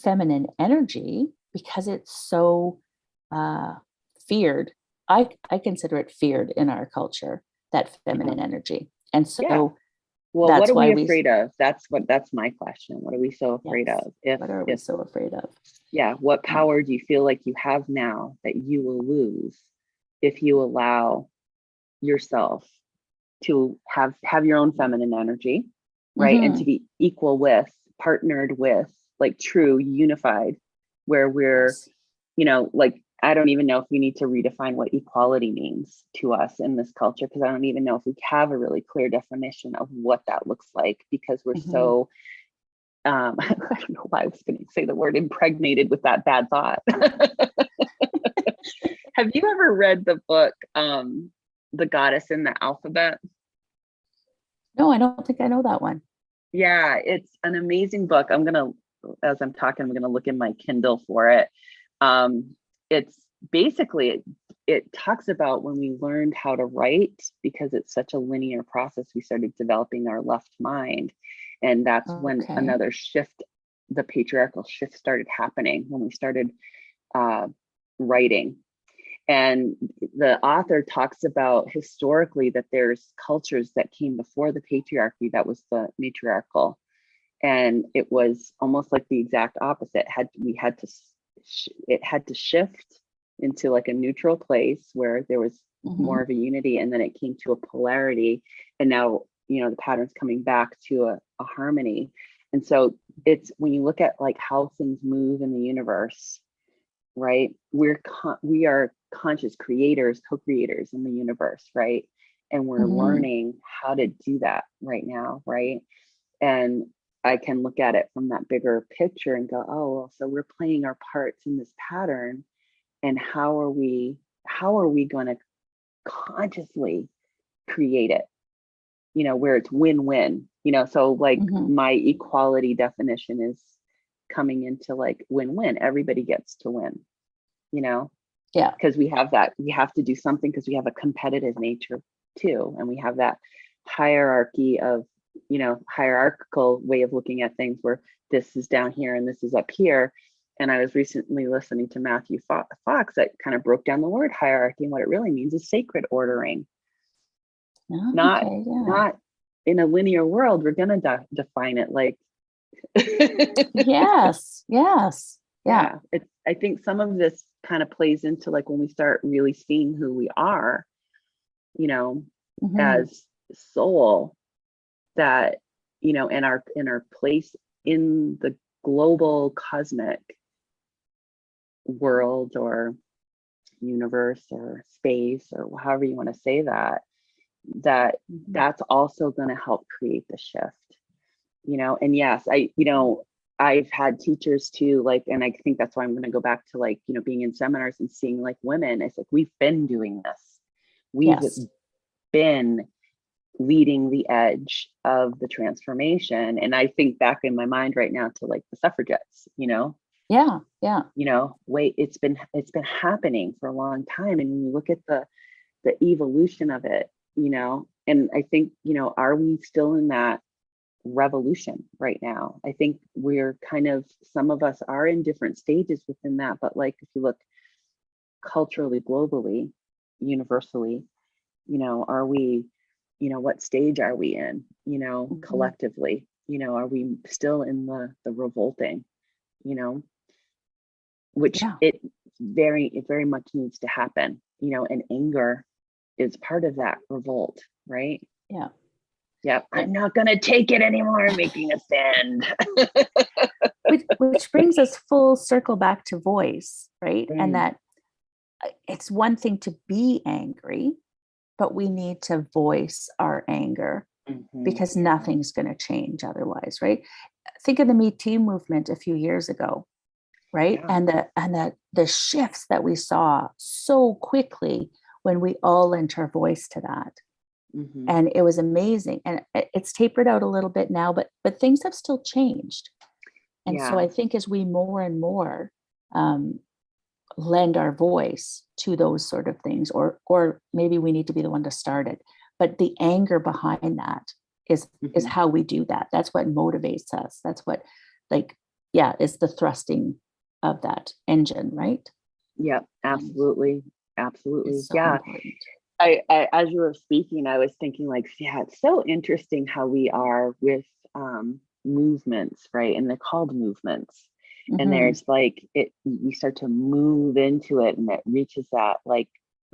S1: feminine energy, because it's so feared. I consider it feared in our culture, that feminine energy. And so
S2: well, what are we afraid of? That's my question. What are we so afraid of?
S1: What are we so afraid of?
S2: Yeah. What power do you feel like you have now that you will lose if you allow yourself to have your own feminine energy, right? And to be equal with, partnered with, like true unified, where we're, like, I don't even know if we need to redefine what equality means to us in this culture, because I don't even know if we have a really clear definition of what that looks like, because we're so, I don't know why I was going to say the word impregnated with that bad thought. Have you ever read the book, The Goddess in the Alphabet?
S1: No, I don't think I know that one.
S2: Yeah, it's an amazing book. As I'm talking, I'm going to look in my Kindle for it. It's basically, it talks about when we learned how to write, because it's such a linear process, we started developing our left mind. And that's when another shift, the patriarchal shift, started happening, when we started writing. And the author talks about historically that there's cultures that came before the patriarchy that was the matriarchal. And it was almost like the exact opposite. It had to shift into like a neutral place where there was more of a unity, and then it came to a polarity, and now the pattern's coming back to a harmony. And so it's, when you look at like how things move in the universe, right, we are conscious creators, co-creators in the universe, right? And we're learning how to do that right now, right? And I can look at it from that bigger picture and go, oh, well, so we're playing our parts in this pattern, and how are we going to consciously create it, where it's win-win, so like my equality definition is coming into like win-win. Everybody gets to win, because we have to do something, because we have a competitive nature too. And we have that hierarchy of, hierarchical way of looking at things where this is down here and this is up here. And I was recently listening to Matthew Fox that kind of broke down the word hierarchy, and what it really means is sacred ordering.
S1: Oh,
S2: Not
S1: okay, yeah.
S2: not in a linear world. We're going to define it like
S1: yes. Yeah.
S2: I think some of this kind of plays into like when we start really seeing who we are, as soul, that, in our place in the global cosmic world or universe or space, or however you want to say that's also going to help create the shift, and yes, I've had teachers too, like, and I think that's why I'm going to go back to like, being in seminars and seeing like women. It's like, we've been doing this. We've been leading the edge of the transformation. And I think back in my mind right now to like the suffragettes,
S1: Yeah.
S2: wait, it's been happening for a long time. And when you look at the evolution of it, and I think, are we still in that revolution right now? I think we're kind of, some of us are in different stages within that, but like if you look culturally, globally, universally, are we, what stage are we in, collectively, are we still in the revolting, which it very much needs to happen, and anger is part of that revolt, right? Yeah, I'm not going to take it anymore, making a stand.
S1: which brings us full circle back to voice, right? And that it's one thing to be angry, but we need to voice our anger because nothing's going to change otherwise, right? Think of the Me Too movement a few years ago, right? Yeah. And the shifts that we saw so quickly when we all lent our voice to that. And it was amazing. And it's tapered out a little bit now, but things have still changed. And so I think as we more and more lend our voice to those sort of things, or maybe we need to be the one to start it. But the anger behind that is how we do that. That's what motivates us. That's what, is the thrusting of that engine, right?
S2: Yeah, absolutely. Absolutely. So important. I, as you were speaking, I was thinking like, it's so interesting how we are with movements, right? And they're called movements. And there's like, we start to move into it, and it reaches that like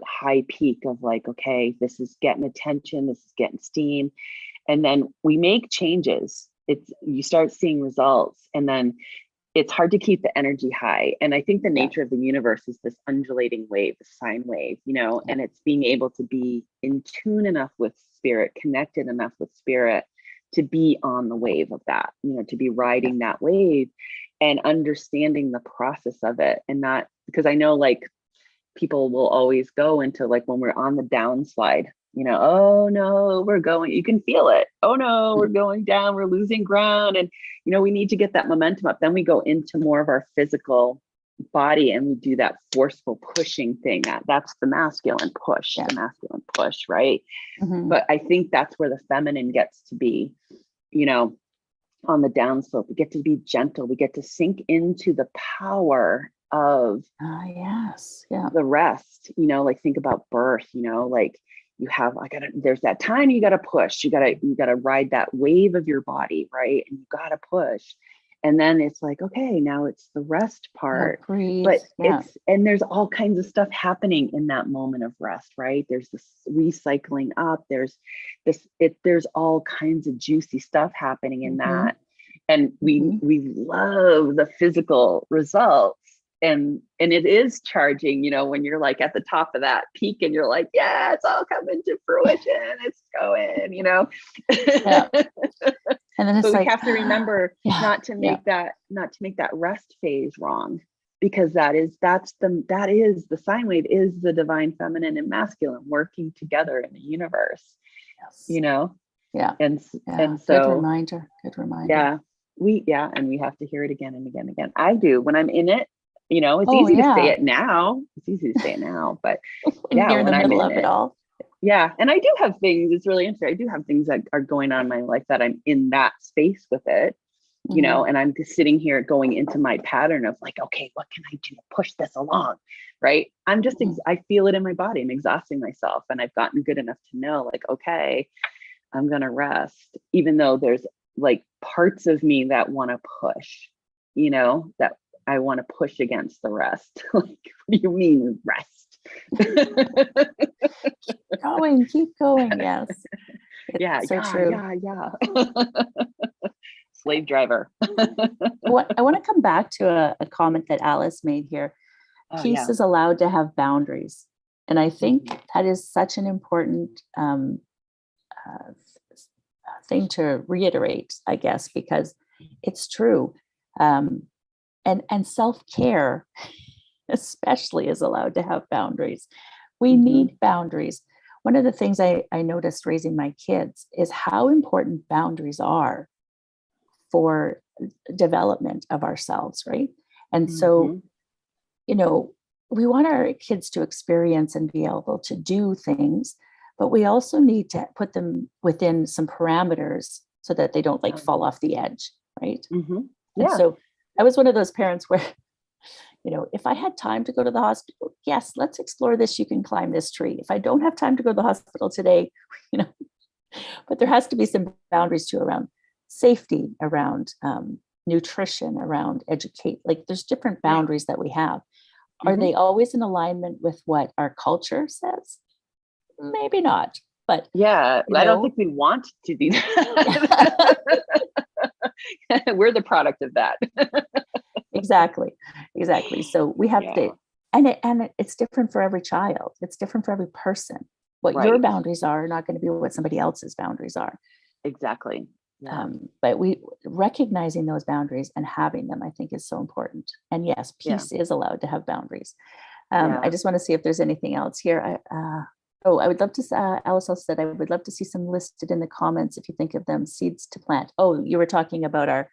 S2: high peak of like, okay, this is getting attention, this is getting steam. And then we make changes. You start seeing results, and then it's hard to keep the energy high. And I think the nature of the universe is this undulating wave, the sine wave, and it's being able to be in tune enough with spirit, connected enough with spirit to be on the wave of that, to be riding that wave and understanding the process of it. And not, because I know like people will always go into like when we're on the downslide, oh no, we're going, you can feel it. Oh no, we're going down, we're losing ground. And, we need to get that momentum up. Then we go into more of our physical body and we do that forceful pushing thing. That's the masculine push, right? But I think that's where the feminine gets to be, on the downslope. We get to be gentle. We get to sink into the power of the rest, like think about birth, like you have, there's that time you got to push, you got to ride that wave of your body, right? And you got to push. And then it's like, okay, now it's the rest part, but there's all kinds of stuff happening in that moment of rest, right? There's this recycling up, there's all kinds of juicy stuff happening in that. And we love the physical results. And it is charging, when you're like at the top of that peak and you're like, yeah, it's all coming to fruition. It's going, And then it's but we have to remember not to make that rest phase wrong, because that is the sine wave is the divine feminine and masculine working together in the universe, And so
S1: good reminder.
S2: And we have to hear it again and again and again. I do when I'm in it. It's easy to say it now. It's easy to say it now, but
S1: when you're in the middle of it all.
S2: Yeah. And I do have things, it's really interesting. I do have things that are going on in my life that I'm in that space with it, you know, and I'm just sitting here going into my pattern of like, okay, what can I do to push this along? Right. I'm just, I feel it in my body. I'm exhausting myself. And I've gotten good enough to know like, okay, I'm going to rest, even though there's like parts of me that want to push, you know, that I want to push against the rest. Like, what do you mean rest?
S1: Keep going. Yes. It's
S2: Yeah.
S1: so true.
S2: Slave driver.
S1: I want to come back to a comment that Alice made here. Peace is allowed to have boundaries. And I think that is such an important thing to reiterate, I guess, because it's true. And self-care especially is allowed to have boundaries. We need boundaries. One of the things I noticed raising my kids is how important boundaries are for development of ourselves, right? And so, you know, we want our kids to experience and be able to do things, but we also need to put them within some parameters so that they don't like fall off the edge, right? And so I was one of those parents where, you know, if I had time to go to the hospital, yes, let's explore this. You can climb this tree. If I don't have time to go to the hospital today, you know, but there has to be some boundaries too around safety, around nutrition, around educate. Like there's different boundaries that we have. Are they always in alignment with what our culture says? Maybe not, but
S2: I don't think we want to do that. We're the product of that.
S1: Exactly. So we have to, and it's different for every child. It's different for every person. What your boundaries are not going to be what somebody else's boundaries are.
S2: Exactly.
S1: But we recognizing those boundaries and having them, I think, is so important. And yes, peace is allowed to have boundaries. I just want to see if there's anything else here. I would love to, Alice also said, I would love to see some listed in the comments if you think of them, seeds to plant. Oh, you were talking about our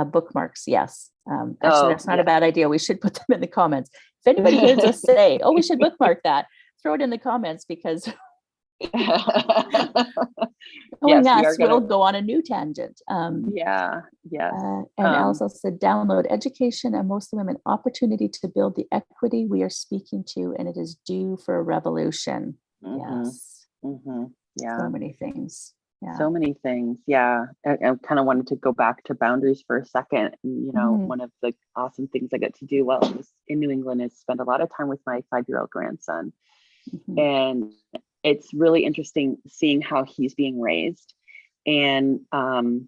S1: bookmarks. Yes. Actually, that's not a bad idea. We should put them in the comments. If anybody hears us say, oh, we should bookmark that, throw it in the comments because knowing us, we'll go on a new tangent. And Alice also said, download education and Muslim women opportunity to build the equity we are speaking to, and it is due for a revolution. Yes. So many things.
S2: So many things. I kind of wanted to go back to boundaries for a second. You know, one of the awesome things I get to do while I was in New England is spend a lot of time with my 5-year-old grandson. And it's really interesting seeing how he's being raised and the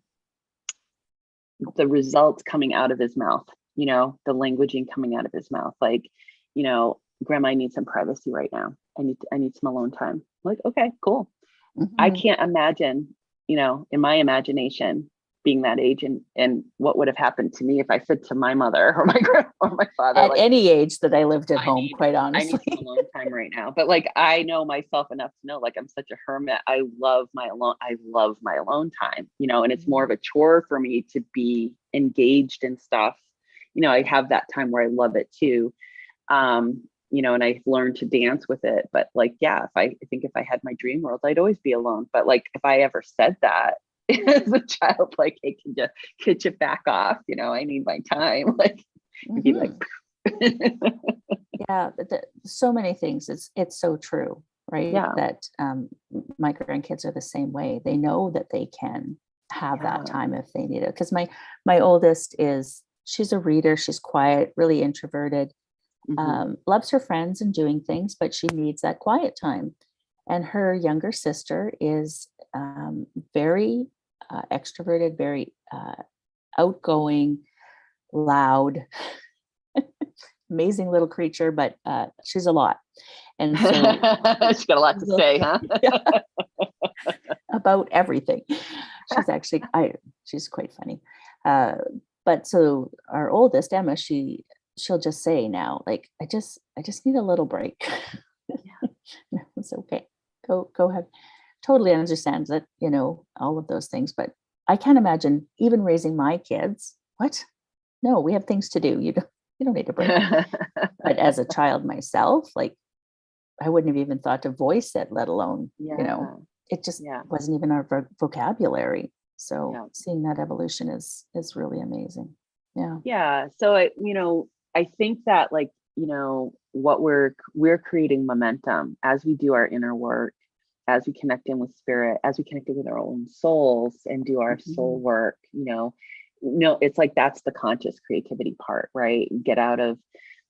S2: results coming out of his mouth, you know, the languaging coming out of his mouth. Like, you know, Grandma, I need some privacy right now. I need some alone time. I'm like, okay, cool. I can't imagine, you know, in my imagination being that age and what would have happened to me if I said to my mother or my grandma or my father
S1: at any age that I lived at home, quite honestly.
S2: I need some alone time right now. But like, I know myself enough to know, like, I'm such a hermit. I love my alone time, you know, and it's more of a chore for me to be engaged in stuff. You know, I have that time where I love it too. You know, and I've learned to dance with it. But like, I think if I had my dream world, I'd always be alone. But like, if I ever said that as a child, like, hey, could you back off? You know, I need my time. Like, he'd like,
S1: so many things. It's so true, right? That my grandkids are the same way. They know that they can have that time if they need it. Because my oldest she's a reader. She's quiet, really introverted. Loves her friends and doing things, but she needs that quiet time. And her younger sister is very extroverted, very outgoing, loud, amazing little creature, but she's a lot. And so
S2: she's got a lot to say, huh?
S1: About everything. She's actually, she's quite funny. But so our oldest, Emma, she'll just say now, like, I just need a little break. It's okay. Go ahead. Totally understands that, you know, all of those things. But I can't imagine even raising my kids. What? No, we have things to do. You don't need a break. But as a child myself, like, I wouldn't have even thought to voice it, let alone,
S2: Yeah.
S1: it just
S2: Yeah.
S1: wasn't even our vocabulary. So
S2: Yeah.
S1: seeing that evolution is really amazing. Yeah.
S2: Yeah. So I think that, like, what we're creating momentum as we do our inner work, as we connect in with spirit, as we connect in with our own souls and do our soul work, it's like, that's the conscious creativity part, right? Get out of,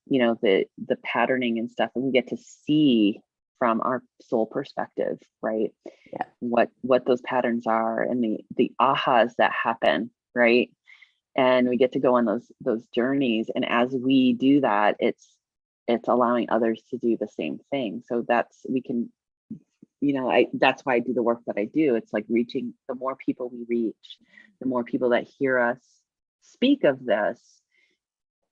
S2: the patterning and stuff, and we get to see from our soul perspective, right?
S1: Yeah.
S2: What those patterns are, and the ahas that happen, right? And we get to go on those journeys, and as we do that, it's allowing others to do the same thing. So that's why I do the work that I do. It's like, reaching, the more people we reach, the more people that hear us speak of this,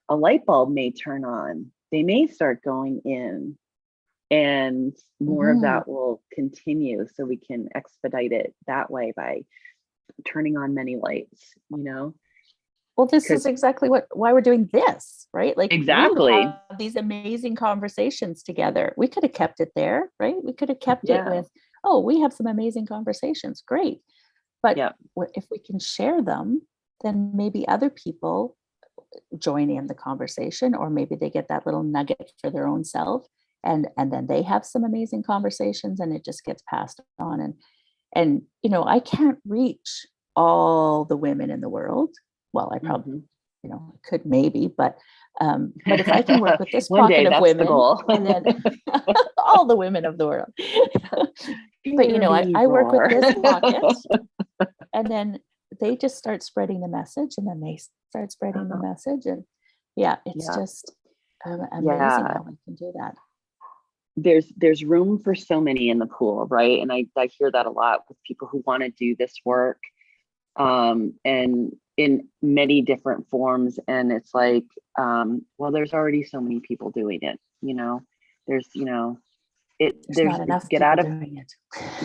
S2: a light bulb may turn on. They may start going in, and more of that will continue, so we can expedite it that way by turning on many lights,
S1: Well, this is exactly why we're doing this, right? Like,
S2: exactly.
S1: we have these amazing conversations together. We could have kept it there, right? We could have kept it with, oh, we have some amazing conversations. Great. But if we can share them, then maybe other people join in the conversation, or maybe they get that little nugget for their own self, and then they have some amazing conversations, and it just gets passed on. And I can't reach all the women in the world. Well, I probably, could maybe, but if I can work with this pocket of women, and then all the women of the world, but I work with this pocket, and then they just start spreading the message, and then they start spreading the message, and it's just amazing how we can do that.
S2: There's room for so many in the pool, right? And I hear that a lot with people who want to do this work, and in many different forms. And it's like, well, there's already so many people doing it, there's
S1: not enough
S2: get
S1: people
S2: out of
S1: doing it.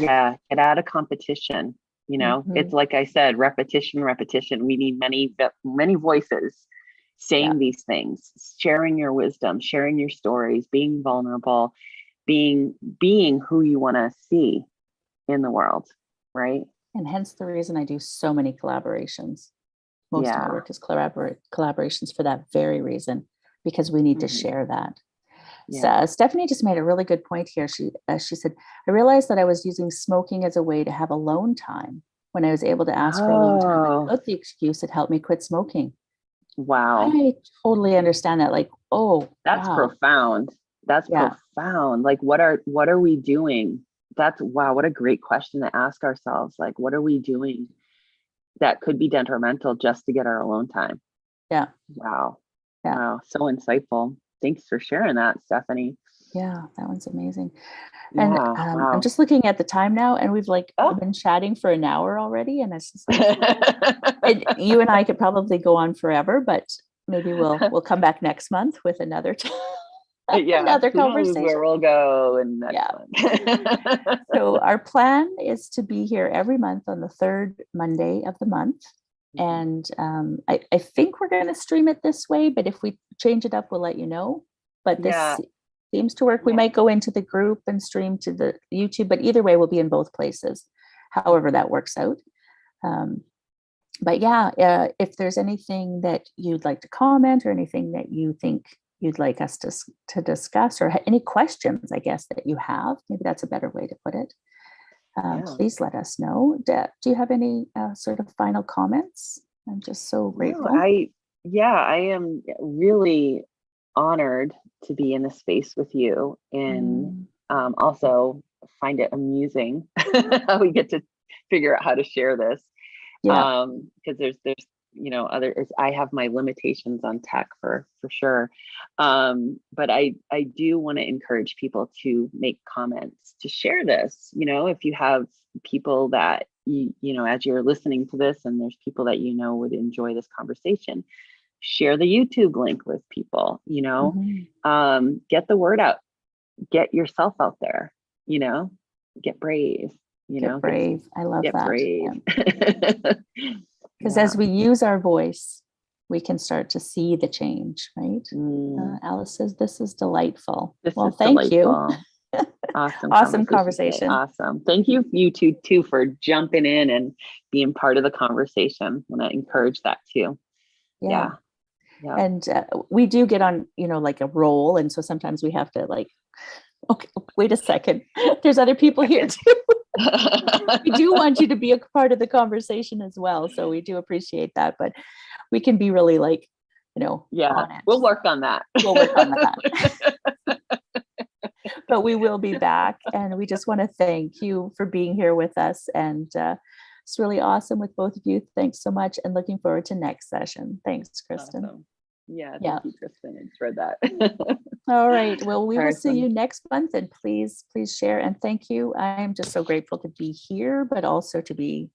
S2: Get out of competition. It's like I said, repetition. We need many voices saying these things, sharing your wisdom, sharing your stories, being vulnerable, being who you want to see in the world, right?
S1: And hence the reason I do so many collaborations. Most of my work is collaborations for that very reason, because we need to share that. So Stephanie just made a really good point here. She said, I realized that I was using smoking as a way to have alone time. When I was able to ask for alone time without the excuse, it helped me quit smoking.
S2: Wow.
S1: I totally understand that. Like,
S2: that's profound. That's profound. Like, what are we doing? What a great question to ask ourselves. Like, what are we doing that could be detrimental just to get our alone time?
S1: Yeah.
S2: Wow. So insightful. Thanks for sharing that, Stephanie.
S1: Yeah, that one's amazing. And I'm just looking at the time now, and we've been chatting for an hour already, and it's just and you and I could probably go on forever, but maybe we'll come back next month with another another conversation.
S2: Where we'll go and next month.
S1: So our plan is to be here every month on the third Monday of the month. And I think we're going to stream it this way, but if we change it up, we'll let you know. But this seems to work. We might go into the group and stream to the YouTube, but either way, we'll be in both places, however that works out. But if there's anything that you'd like to comment, or anything that you think you'd like us to discuss, or any questions, I guess, that you have, maybe that's a better way to put it. Please let us know. Deb, do you have any sort of final comments? I'm just so grateful.
S2: I am really honored to be in this space with you, and also find it amusing how we get to figure out how to share this. Because there's I have my limitations on tech for sure. But I do want to encourage people to make comments, to share this. If you have people that as you're listening to this, and there's people that would enjoy this conversation, share the YouTube link with people. Get the word out, get yourself out there. Get brave.
S1: Get brave. I love that.
S2: Brave.
S1: Because as we use our voice, we can start to see the change, right? Alice says, this is delightful.
S2: Thank you.
S1: Awesome conversation.
S2: Awesome. Thank you, you two, too, for jumping in and being part of the conversation. I want to encourage that too. Yeah.
S1: And we do get on, like a roll. And so sometimes we have to okay, wait a second. There's other people here too. We do want you to be a part of the conversation as well. So we do appreciate that, but we can be really on it.
S2: We'll work on that.
S1: But we will be back. And we just want to thank you for being here with us. And it's really awesome with both of you. Thanks so much. And looking forward to next session. Thanks, Kristen.
S2: Awesome. Yeah. Thank you, Kristen. Thanks for that.
S1: All right. Well, we will see you next month, and please share. And thank you. I'm just so grateful to be here, but also to be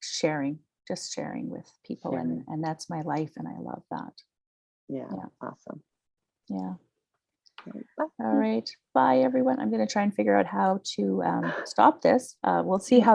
S1: sharing with people. And that's my life. And I love that.
S2: Yeah. Awesome.
S1: Yeah. All right. Bye, everyone. I'm going to try and figure out how to stop this. We'll see how that